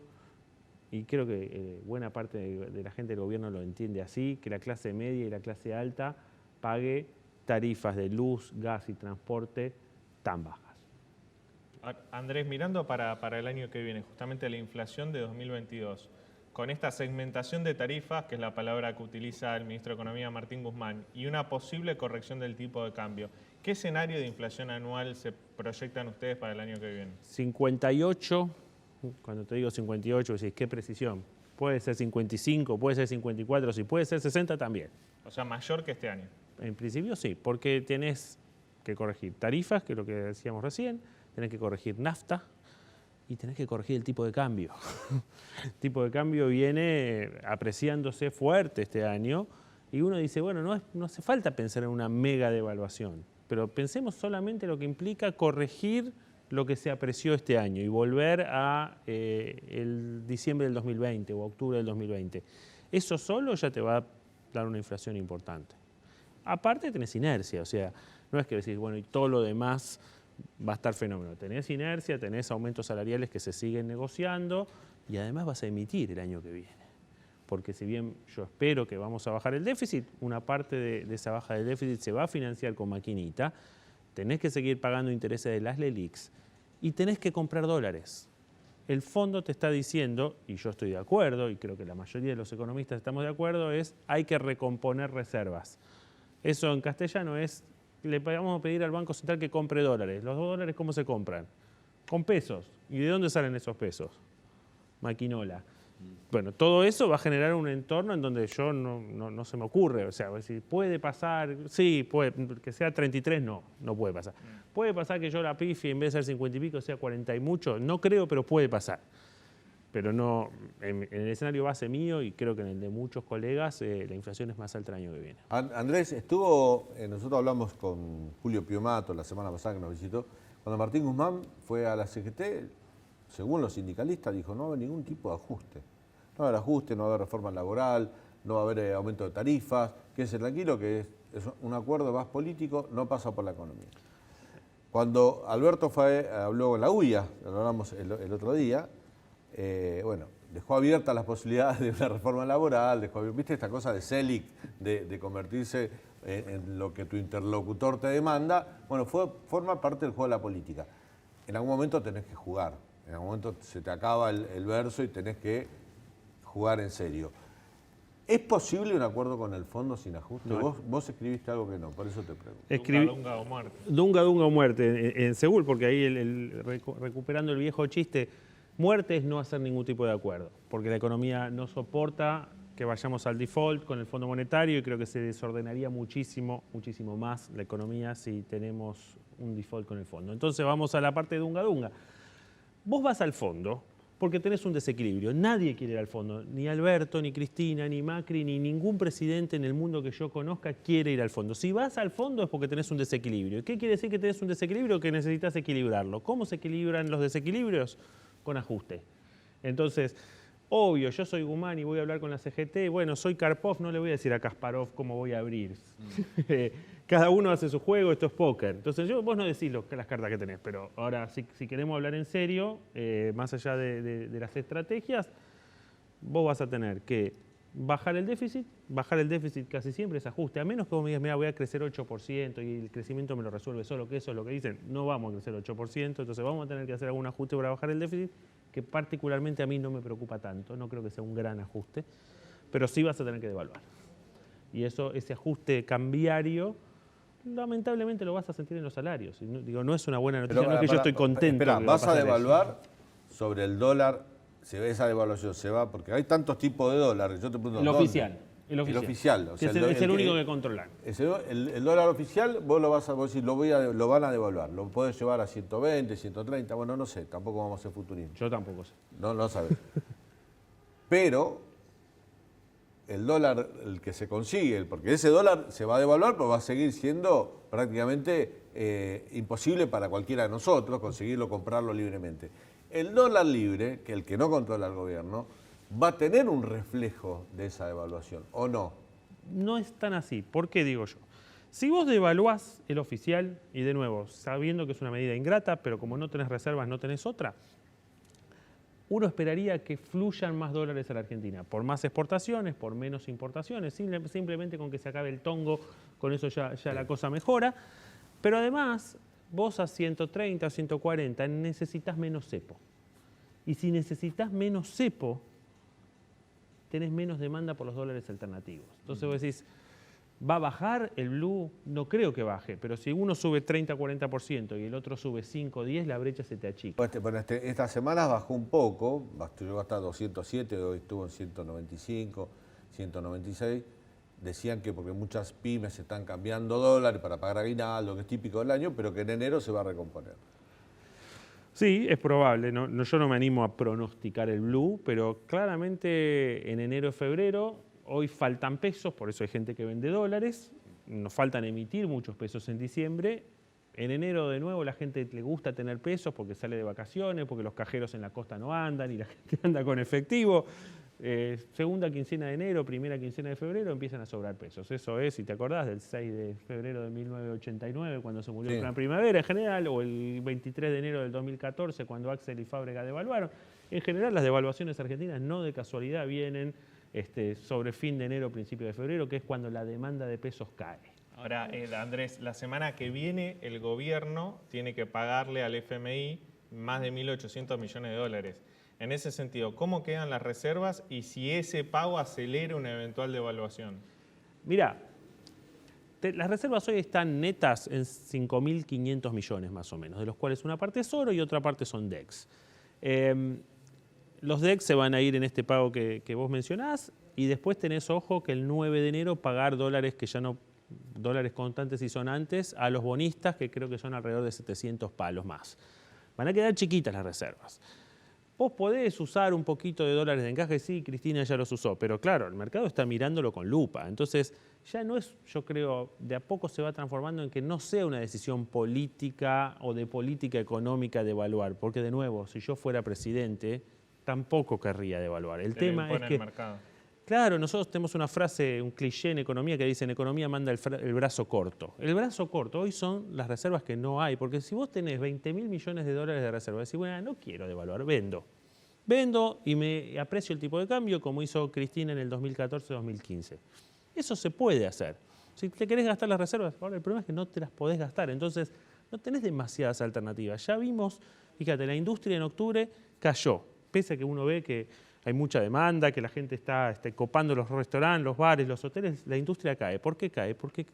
y creo que buena parte de la gente del gobierno lo entiende así, que la clase media y la clase alta pague tarifas de luz, gas y transporte tan bajas. Andrés, mirando para el año que viene, justamente la inflación de 2022, con esta segmentación de tarifas, que es la palabra que utiliza el ministro de Economía Martín Guzmán, y una posible corrección del tipo de cambio, ¿qué escenario de inflación anual se proyectan ustedes para el año que viene? 58, cuando te digo 58, decís, ¿qué precisión? Puede ser 55, puede ser 54, si puede ser 60 también. O sea, mayor que este año. En principio sí, porque tenés que corregir tarifas, que es lo que decíamos recién, tenés que corregir nafta y tenés que corregir el tipo de cambio. El tipo de cambio viene apreciándose fuerte este año y uno dice, bueno, no hace falta pensar en una mega devaluación, pero pensemos solamente lo que implica corregir lo que se apreció este año y volver a el diciembre del 2020 o octubre del 2020. Eso solo ya te va a dar una inflación importante. Aparte tenés inercia, o sea, no es que decís, bueno, y todo lo demás va a estar fenómeno. Tenés inercia, tenés aumentos salariales que se siguen negociando y además vas a emitir el año que viene. Porque si bien yo espero que vamos a bajar el déficit, una parte de esa baja del déficit se va a financiar con maquinita, tenés que seguir pagando intereses de las LELIQs y tenés que comprar dólares. El fondo te está diciendo, y yo estoy de acuerdo, y creo que la mayoría de los economistas estamos de acuerdo, es hay que recomponer reservas. Eso en castellano es, le vamos a pedir al Banco Central que compre dólares. ¿Los dólares cómo se compran? Con pesos. ¿Y de dónde salen esos pesos? Maquinola. Bueno, todo eso va a generar un entorno en donde yo no se me ocurre. O sea, si puede pasar, sí, puede, que sea 33, no puede pasar. Puede pasar que yo la pifie en vez de ser 50 y pico sea 40 y mucho, no creo, pero puede pasar. Pero no, en el escenario base mío y creo que en el de muchos colegas, la inflación es más alta el año que viene. Andrés, nosotros hablamos con Julio Piomato la semana pasada que nos visitó, cuando Martín Guzmán fue a la CGT, según los sindicalistas, dijo no va a haber ningún tipo de ajuste. No va a haber ajuste, no va a haber reforma laboral, no va a haber aumento de tarifas, quédese tranquilo que es un acuerdo más político, no pasa por la economía. Cuando Alberto habló en la UIA, lo hablamos el otro día, bueno, dejó abiertas las posibilidades de una reforma laboral, ¿viste esta cosa de Selig, de convertirse en lo que tu interlocutor te demanda? Bueno, forma parte del juego de la política. En algún momento tenés que jugar, en algún momento se te acaba el verso y tenés que jugar en serio. ¿Es posible un acuerdo con el fondo sin ajuste? No. Vos escribiste algo que no, por eso te pregunto. Dunga o muerte. Dunga o muerte, en Seúl, porque ahí recuperando el viejo chiste, muerte es no hacer ningún tipo de acuerdo, porque la economía no soporta que vayamos al default con el Fondo Monetario y creo que se desordenaría muchísimo más la economía si tenemos un default con el fondo. Entonces vamos a la parte de Dunga. Vos vas al fondo porque tenés un desequilibrio. Nadie quiere ir al fondo, ni Alberto, ni Cristina, ni Macri, ni ningún presidente en el mundo que yo conozca quiere ir al fondo. Si vas al fondo es porque tenés un desequilibrio. ¿Qué quiere decir que tenés un desequilibrio? Que necesitas equilibrarlo. ¿Cómo se equilibran los desequilibrios? Con ajuste. Entonces, obvio, yo soy Guzmán y voy a hablar con la CGT. Bueno, soy Karpov, no le voy a decir a Kasparov cómo voy a abrir. Cada uno hace su juego, esto es póker. Entonces, vos no decís las cartas que tenés, pero ahora, si queremos hablar en serio, más allá de las estrategias, vos vas a tener que bajar el déficit. Bajar el déficit casi siempre es ajuste. A menos que vos me digas, mira, voy a crecer 8% y el crecimiento me lo resuelve solo, que eso es lo que dicen. No vamos a crecer 8%, entonces vamos a tener que hacer algún ajuste para bajar el déficit, que particularmente a mí no me preocupa tanto, no creo que sea un gran ajuste, pero sí vas a tener que devaluar. Y ese ajuste cambiario, lamentablemente lo vas a sentir en los salarios. Y no es una buena noticia, no es que yo estoy contento. Espera, ¿vas a devaluar sobre el dólar? Si esa devaluación se va, porque hay tantos tipos de dólares. Yo te pregunto, el oficial. El oficial. O sea, es el único que controlan. El dólar oficial, vos decir, lo van a devaluar. Lo podés llevar a 120, 130, bueno, no sé, tampoco vamos a hacer futurismo. Yo tampoco sé. No sabes. Pero el dólar el que se consigue, porque ese dólar se va a devaluar, pero va a seguir siendo prácticamente imposible para cualquiera de nosotros conseguirlo, comprarlo libremente. El dólar libre, que el que no controla el gobierno, va a tener un reflejo de esa devaluación, ¿o no? No es tan así. ¿Por qué digo yo? Si vos devaluás el oficial, y de nuevo, sabiendo que es una medida ingrata, pero como no tenés reservas, no tenés otra, uno esperaría que fluyan más dólares a la Argentina, por más exportaciones, por menos importaciones, simplemente con que se acabe el tongo, con eso ya la cosa mejora. Pero además, vos a 130, 140 necesitas menos cepo. Y si necesitas menos cepo, tenés menos demanda por los dólares alternativos. Entonces vos decís, ¿va a bajar el blue? No creo que baje, pero si uno sube 30, 40% y el otro sube 5, 10, la brecha se te achica. Estas semanas bajó un poco, llegó hasta 207, hoy estuvo en 195, 196. Decían que porque muchas pymes están cambiando dólares para pagar aguinaldo, que es típico del año, pero que en enero se va a recomponer. Sí, es probable. Yo no me animo a pronosticar el blue, pero claramente en enero y febrero, hoy faltan pesos, por eso hay gente que vende dólares, nos faltan emitir muchos pesos en diciembre. En enero de nuevo la gente le gusta tener pesos porque sale de vacaciones, porque los cajeros en la costa no andan y la gente anda con efectivo. Segunda quincena de enero, primera quincena de febrero empiezan a sobrar pesos. Eso es, si te acordás, del 6 de febrero de 1989 cuando se murió el Plan Primavera en general, o el 23 de enero del 2014 cuando Axel y Fábrega devaluaron. En general las devaluaciones argentinas no de casualidad vienen sobre fin de enero, principio de febrero, que es cuando la demanda de pesos cae. Ahora, Andrés, la semana que viene el gobierno tiene que pagarle al FMI más de 1.800 millones de dólares. En ese sentido, ¿cómo quedan las reservas y si ese pago acelera una eventual devaluación? Mirá, las reservas hoy están netas en 5.500 millones más o menos, de los cuales una parte es oro y otra parte son DEX. Los DEX se van a ir en este pago que vos mencionás y después tenés, ojo, que el 9 de enero pagar dólares que ya no, dólares constantes y sonantes a los bonistas, que creo que son alrededor de 700 palos más. Van a quedar chiquitas las reservas. Vos podés usar un poquito de dólares de encaje, sí, Cristina ya los usó, pero claro, el mercado está mirándolo con lupa. Entonces, ya no es, yo creo, de a poco se va transformando en que no sea una decisión política o de política económica de evaluar, porque de nuevo, si yo fuera presidente, tampoco querría devaluar. El tema es que, claro, nosotros tenemos una frase, un cliché en economía que dice, en economía manda el brazo corto. El brazo corto hoy son las reservas que no hay, porque si vos tenés 20.000 millones de dólares de reservas, decís, bueno, no quiero devaluar, vendo y me aprecio el tipo de cambio como hizo Cristina en el 2014-2015. Eso se puede hacer. Si te querés gastar las reservas, ahora el problema es que no te las podés gastar, entonces no tenés demasiadas alternativas. Ya vimos, fíjate, la industria en octubre cayó, pese a que uno ve que hay mucha demanda, que la gente está copando los restaurantes, los bares, los hoteles, la industria cae. ¿Por qué cae? Porque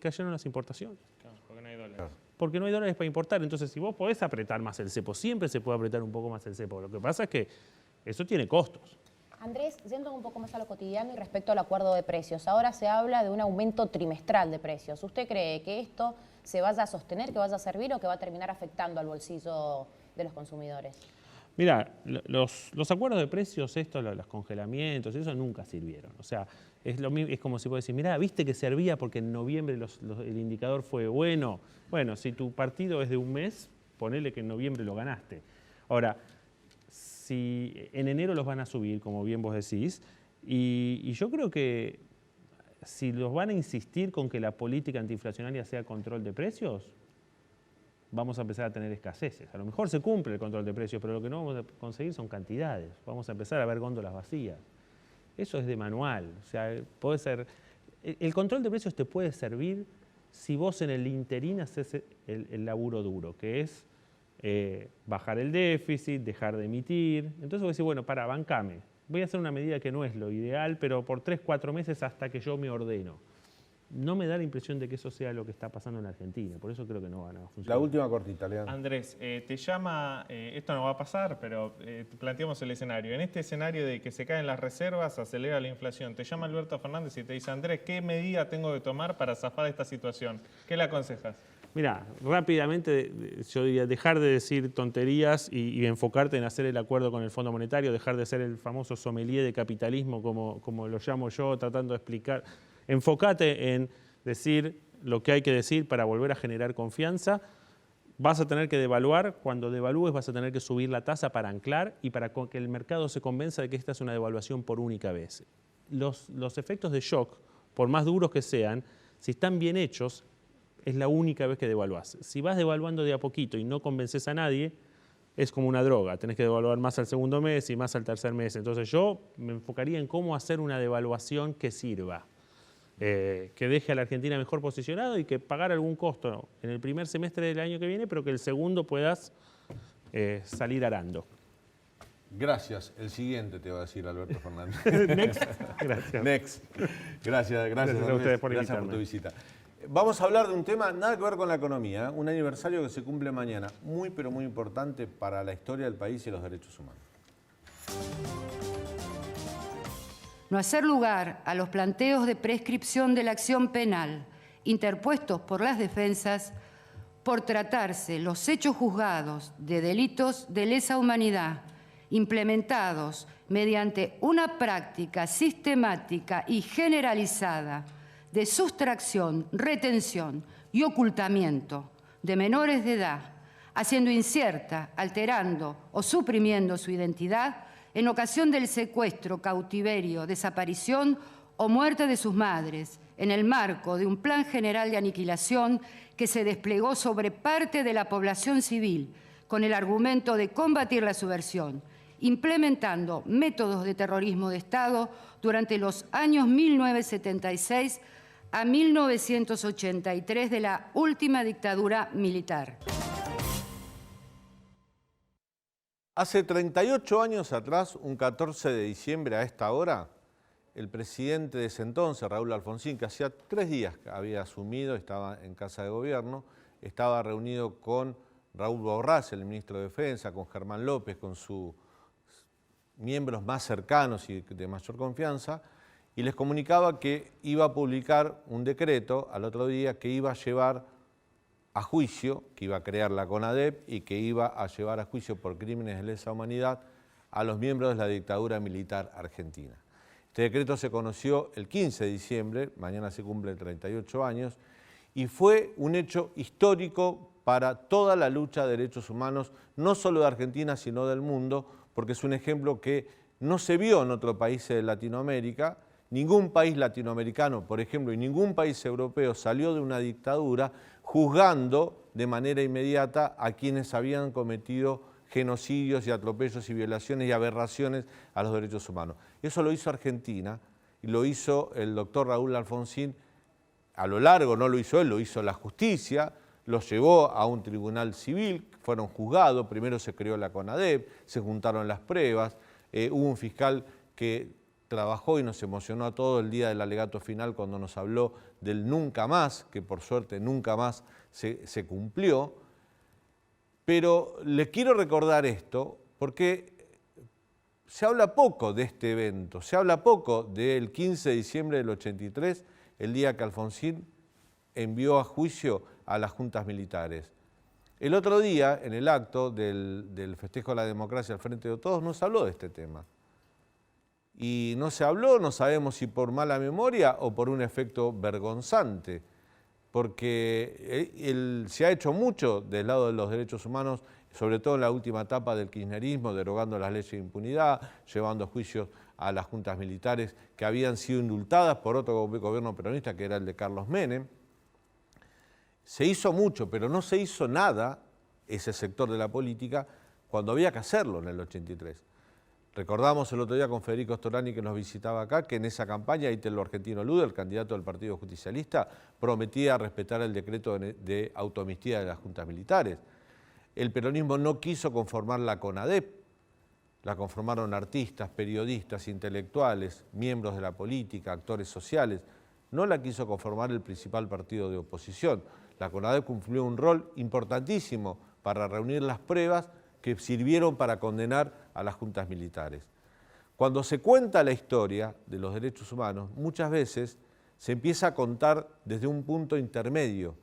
cayeron las importaciones. Claro, porque no hay dólares. Porque no hay dólares para importar. Entonces, si vos podés apretar más el cepo, siempre se puede apretar un poco más el cepo. Lo que pasa es que eso tiene costos. Andrés, yendo un poco más a lo cotidiano y respecto al acuerdo de precios, ahora se habla de un aumento trimestral de precios. ¿Usted cree que esto se vaya a sostener, que vaya a servir o que va a terminar afectando al bolsillo de los consumidores? Mira, los acuerdos de precios, los congelamientos, eso nunca sirvieron. O sea, es como si vos decís, mirá, ¿viste que servía porque en noviembre el indicador fue bueno? Bueno, si tu partido es de un mes, ponele que en noviembre lo ganaste. Ahora, si en enero los van a subir, como bien vos decís, y yo creo que si los van a insistir con que la política antiinflacionaria sea control de precios, vamos a empezar a tener escaseces. A lo mejor se cumple el control de precios, pero lo que no vamos a conseguir son cantidades. Vamos a empezar a ver góndolas vacías. Eso es de manual. O sea, puede ser. El control de precios te puede servir si vos en el interín haces el laburo duro, que es bajar el déficit, dejar de emitir. Entonces vos decís, bueno, bancame. Voy a hacer una medida que no es lo ideal, pero por 3, 4 meses hasta que yo me ordeno. No me da la impresión de que eso sea lo que está pasando en Argentina, por eso creo que no van a funcionar. La última cortita, Leandro. Andrés, te llama, esto no va a pasar, pero planteamos el escenario. En este escenario de que se caen las reservas, acelera la inflación, te llama Alberto Fernández y te dice, Andrés, ¿qué medida tengo que tomar para zafar esta situación? ¿Qué le aconsejas? Mira, rápidamente yo diría dejar de decir tonterías y enfocarte en hacer el acuerdo con el Fondo Monetario, dejar de ser el famoso sommelier de capitalismo como lo llamo yo, tratando de explicar. Enfócate en decir lo que hay que decir para volver a generar confianza. Vas a tener que devaluar, cuando devalúes vas a tener que subir la tasa para anclar y para que el mercado se convenza de que esta es una devaluación por única vez. Los efectos de shock, por más duros que sean, si están bien hechos, es la única vez que devaluás. Si vas devaluando de a poquito y no convences a nadie, es como una droga. Tenés que devaluar más al segundo mes y más al tercer mes. Entonces yo me enfocaría en cómo hacer una devaluación que sirva, que deje a la Argentina mejor posicionado y que pagar algún costo en el primer semestre del año que viene, pero que el segundo puedas salir arando. Gracias. El siguiente te va a decir Alberto Fernández. Next. Gracias. Next. Gracias a ustedes por Gracias por invitarme. tu visita. Vamos a hablar de un tema nada que ver con la economía, un aniversario que se cumple mañana, muy pero muy importante para la historia del país y los derechos humanos. No hacer lugar a los planteos de prescripción de la acción penal interpuestos por las defensas por tratarse los hechos juzgados de delitos de lesa humanidad implementados mediante una práctica sistemática y generalizada de sustracción, retención y ocultamiento de menores de edad, haciendo incierta, alterando o suprimiendo su identidad en ocasión del secuestro, cautiverio, desaparición o muerte de sus madres, en el marco de un plan general de aniquilación que se desplegó sobre parte de la población civil con el argumento de combatir la subversión, implementando métodos de terrorismo de Estado durante los años 1976 a 1983 de la última dictadura militar. Hace 38 años atrás, un 14 de diciembre a esta hora, el presidente de ese entonces, Raúl Alfonsín, que hacía 3 días que había asumido, estaba en Casa de Gobierno, estaba reunido con Raúl Borrás, el ministro de Defensa, con Germán López, con sus miembros más cercanos y de mayor confianza, y les comunicaba que iba a publicar un decreto al otro día que iba a llevar a juicio, que iba a crear la CONADEP y que iba a llevar a juicio por crímenes de lesa humanidad a los miembros de la dictadura militar argentina. Este decreto se conoció el 15 de diciembre, mañana se cumplen 38 años, y fue un hecho histórico para toda la lucha de derechos humanos, no solo de Argentina, sino del mundo, porque es un ejemplo que no se vio en otros países de Latinoamérica. Ningún país latinoamericano, por ejemplo, y ningún país europeo salió de una dictadura juzgando de manera inmediata a quienes habían cometido genocidios y atropellos y violaciones y aberraciones a los derechos humanos. Eso lo hizo Argentina y lo hizo el doctor Raúl Alfonsín a lo largo, no lo hizo él, lo hizo la justicia, los llevó a un tribunal civil, fueron juzgados, primero se creó la CONADEP, se juntaron las pruebas, hubo un fiscal que trabajó y nos emocionó a todos el día del alegato final cuando nos habló del nunca más, que por suerte nunca más se cumplió. Pero les quiero recordar esto porque se habla poco de este evento, se habla poco del 15 de diciembre del 83, el día que Alfonsín envió a juicio a las juntas militares. El otro día, en el acto del festejo de la democracia al frente de todos, no se habló de este tema. Y no se habló, no sabemos si por mala memoria o por un efecto vergonzante, porque se ha hecho mucho del lado de los derechos humanos, sobre todo en la última etapa del kirchnerismo, derogando las leyes de impunidad, llevando a juicios a las juntas militares que habían sido indultadas por otro gobierno peronista, que era el de Carlos Menem. Se hizo mucho, pero no se hizo nada, ese sector de la política, cuando había que hacerlo en el 83. Recordamos el otro día con Federico Storani, que nos visitaba acá, que en esa campaña Italo Argentino Luda, el candidato del Partido Justicialista, prometía respetar el decreto de autoamnistía de las juntas militares. El peronismo no quiso conformar la CONADEP, la conformaron artistas, periodistas, intelectuales, miembros de la política, actores sociales. No la quiso conformar el principal partido de oposición. La CONADEP cumplió un rol importantísimo para reunir las pruebas que sirvieron para condenar a las juntas militares. Cuando se cuenta la historia de los derechos humanos, muchas veces se empieza a contar desde un punto intermedio,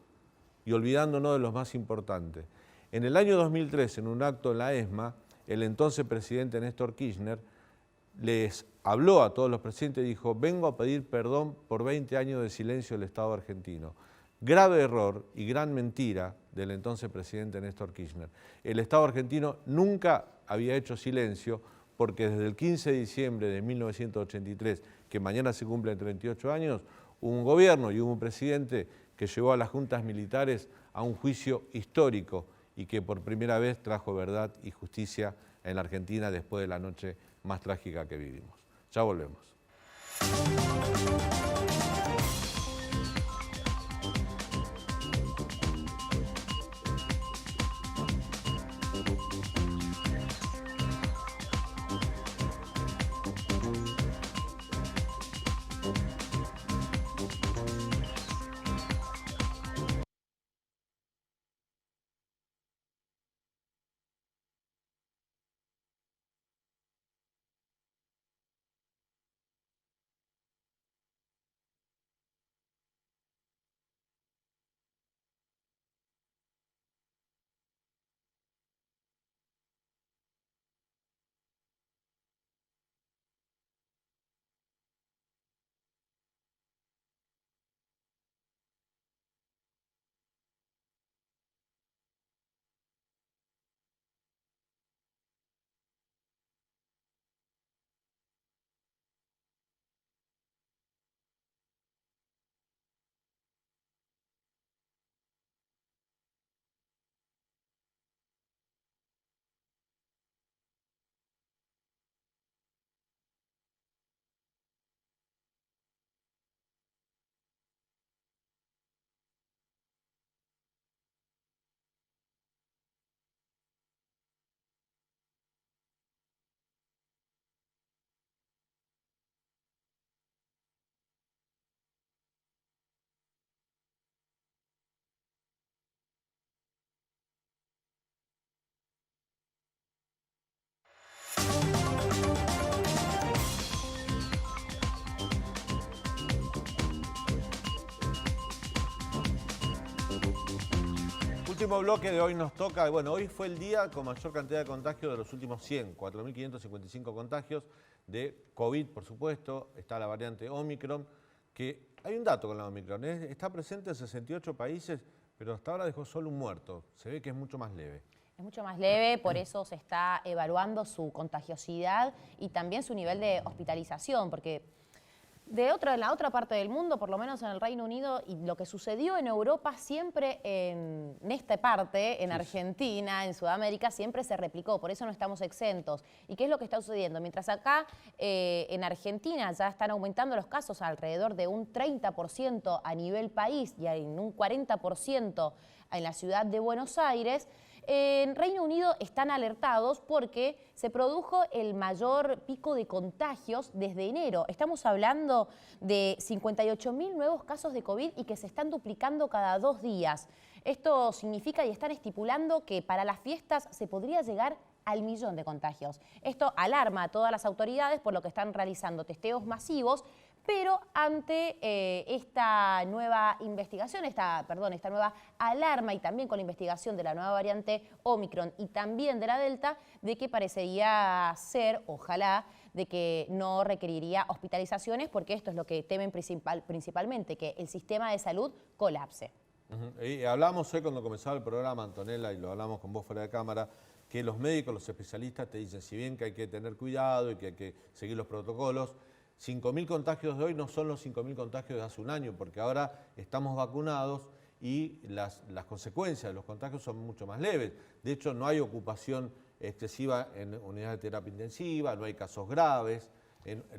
y olvidándonos de los más importantes. En el año 2003, en un acto en la ESMA, el entonces presidente Néstor Kirchner les habló a todos los presidentes y dijo: vengo a pedir perdón por 20 años de silencio del Estado argentino. Grave error y gran mentira del entonces presidente Néstor Kirchner. El Estado argentino nunca había hecho silencio, porque desde el 15 de diciembre de 1983, que mañana se cumplen 38 años, hubo un gobierno y hubo un presidente que llevó a las juntas militares a un juicio histórico y que por primera vez trajo verdad y justicia en la Argentina después de la noche más trágica que vivimos. Ya volvemos. Último bloque de Hoy Nos Toca. Bueno, hoy fue el día con mayor cantidad de contagios de los últimos 100, 4.555 contagios de COVID, por supuesto. Está la variante Omicron, que hay un dato con la Omicron, está presente en 68 países, pero hasta ahora dejó solo un muerto. Se ve que es mucho más leve. Es mucho más leve, por eso se está evaluando su contagiosidad y también su nivel de hospitalización, porque en la otra parte del mundo, por lo menos en el Reino Unido, y lo que sucedió en Europa siempre en esta parte, en Argentina, en Sudamérica, siempre se replicó, por eso no estamos exentos. ¿Y qué es lo que está sucediendo? Mientras acá en Argentina ya están aumentando los casos alrededor de un 30% a nivel país y en un 40% en la ciudad de Buenos Aires, en Reino Unido están alertados porque se produjo el mayor pico de contagios desde enero. Estamos hablando de 58.000 nuevos casos de COVID y que se están duplicando cada 2 días. Esto significa y están estipulando que para las fiestas se podría llegar al 1.000.000 de contagios. Esto alarma a todas las autoridades, por lo que están realizando testeos masivos, pero ante esta nueva investigación, esta nueva alarma y también con la investigación de la nueva variante Omicron y también de la Delta, de que parecería ser, ojalá, de que no requeriría hospitalizaciones, porque esto es lo que temen principalmente, que el sistema de salud colapse. Y hablamos hoy cuando comenzaba el programa, Antonella, y lo hablamos con vos fuera de cámara, que los médicos, los especialistas te dicen, si bien que hay que tener cuidado y que hay que seguir los protocolos, 5.000 contagios de hoy no son los 5.000 contagios de hace un año, porque ahora estamos vacunados y las consecuencias de los contagios son mucho más leves. De hecho, no hay ocupación excesiva en unidades de terapia intensiva, no hay casos graves.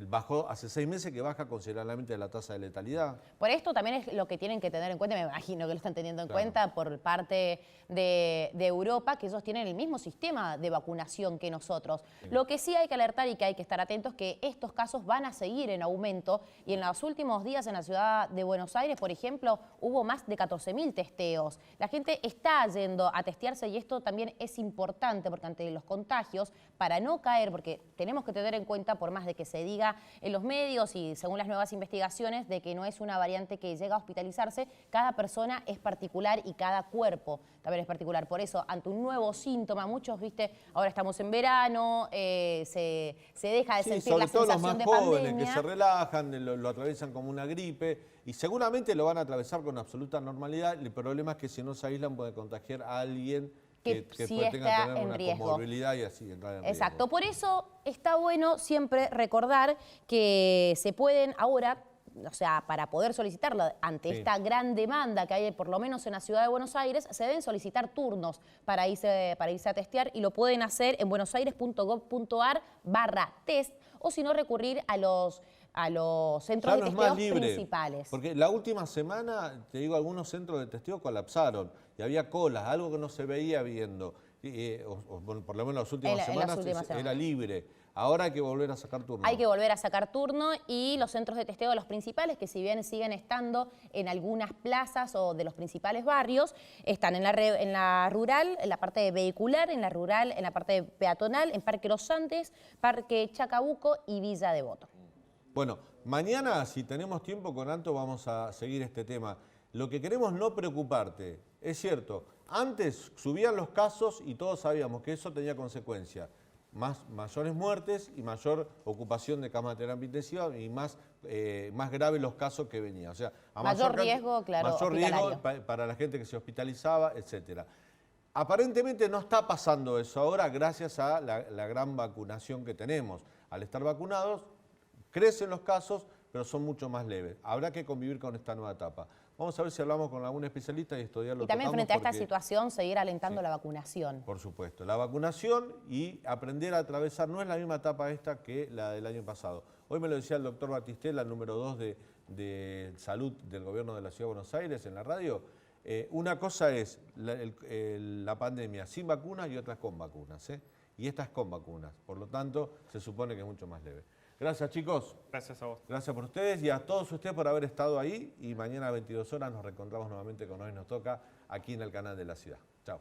Bajó hace 6 meses que baja considerablemente la tasa de letalidad. Por esto también es lo que tienen que tener en cuenta, me imagino que lo están teniendo en cuenta por parte de Europa, que ellos tienen el mismo sistema de vacunación que nosotros. Sí. Lo que sí hay que alertar y que hay que estar atentos es que estos casos van a seguir en aumento y en los últimos días en la ciudad de Buenos Aires, por ejemplo, hubo más de 14.000 testeos. La gente está yendo a testearse y esto también es importante porque ante los contagios, para no caer, porque tenemos que tener en cuenta, por más de que se diga en los medios y según las nuevas investigaciones de que no es una variante que llega a hospitalizarse, cada persona es particular y cada cuerpo también es particular. Por eso, ante un nuevo síntoma, muchos, viste, ahora estamos en verano, se deja de sentir la sensación de pandemia. Sobre todo los más jóvenes que se relajan, lo atraviesan como una gripe y seguramente lo van a atravesar con absoluta normalidad. El problema es que si no se aíslan puede contagiar a alguien que sí puede está tener en una riesgo. comorbilidad y así entrar en Exacto, riesgo. por eso está bueno siempre recordar que se pueden ahora, o sea, para poder solicitarlo ante esta gran demanda que hay por lo menos en la ciudad de Buenos Aires, se deben solicitar turnos para irse a testear y lo pueden hacer en buenosaires.gov.ar/test o si no recurrir a los centros de testeo principales. Porque la última semana, te digo, algunos centros de testeo colapsaron y había colas, algo que no se veía viendo. O por lo menos las últimas semanas era libre. Ahora hay que volver a sacar turno. Hay que volver a sacar turno y los centros de testeo de los principales, que si bien siguen estando en algunas plazas o de los principales barrios, están en la rural, en la parte vehicular, en la rural, en la parte peatonal, en Parque Los Andes, Parque Chacabuco y Villa Devoto. Bueno, mañana, si tenemos tiempo con Anto, vamos a seguir este tema. Lo que queremos no preocuparte. Es cierto, antes subían los casos y todos sabíamos que eso tenía consecuencias. Mayores muertes y mayor ocupación de cama de terapia intensiva y más graves los casos que venían. O sea, a mayor riesgo, claro, mayor riesgo para la gente que se hospitalizaba, etcétera. Aparentemente no está pasando eso ahora gracias a la gran vacunación que tenemos. Al estar vacunados, crecen los casos, pero son mucho más leves. Habrá que convivir con esta nueva etapa. Vamos a ver si hablamos con algún especialista y esto ya lo Y también frente a esta porque, situación, seguir alentando la vacunación. Por supuesto, la vacunación y aprender a atravesar, no es la misma etapa esta que la del año pasado. Hoy me lo decía el doctor Batistela, el número 2 de salud del gobierno de la Ciudad de Buenos Aires en la radio. Una cosa es la pandemia sin vacunas y otra con vacunas. Y esta es con vacunas, por lo tanto se supone que es mucho más leve. Gracias, chicos. Gracias a vos. Gracias por ustedes y a todos ustedes por haber estado ahí. Y mañana a 22 horas nos reencontramos nuevamente con Hoy Nos Toca aquí en el canal de la ciudad. Chao.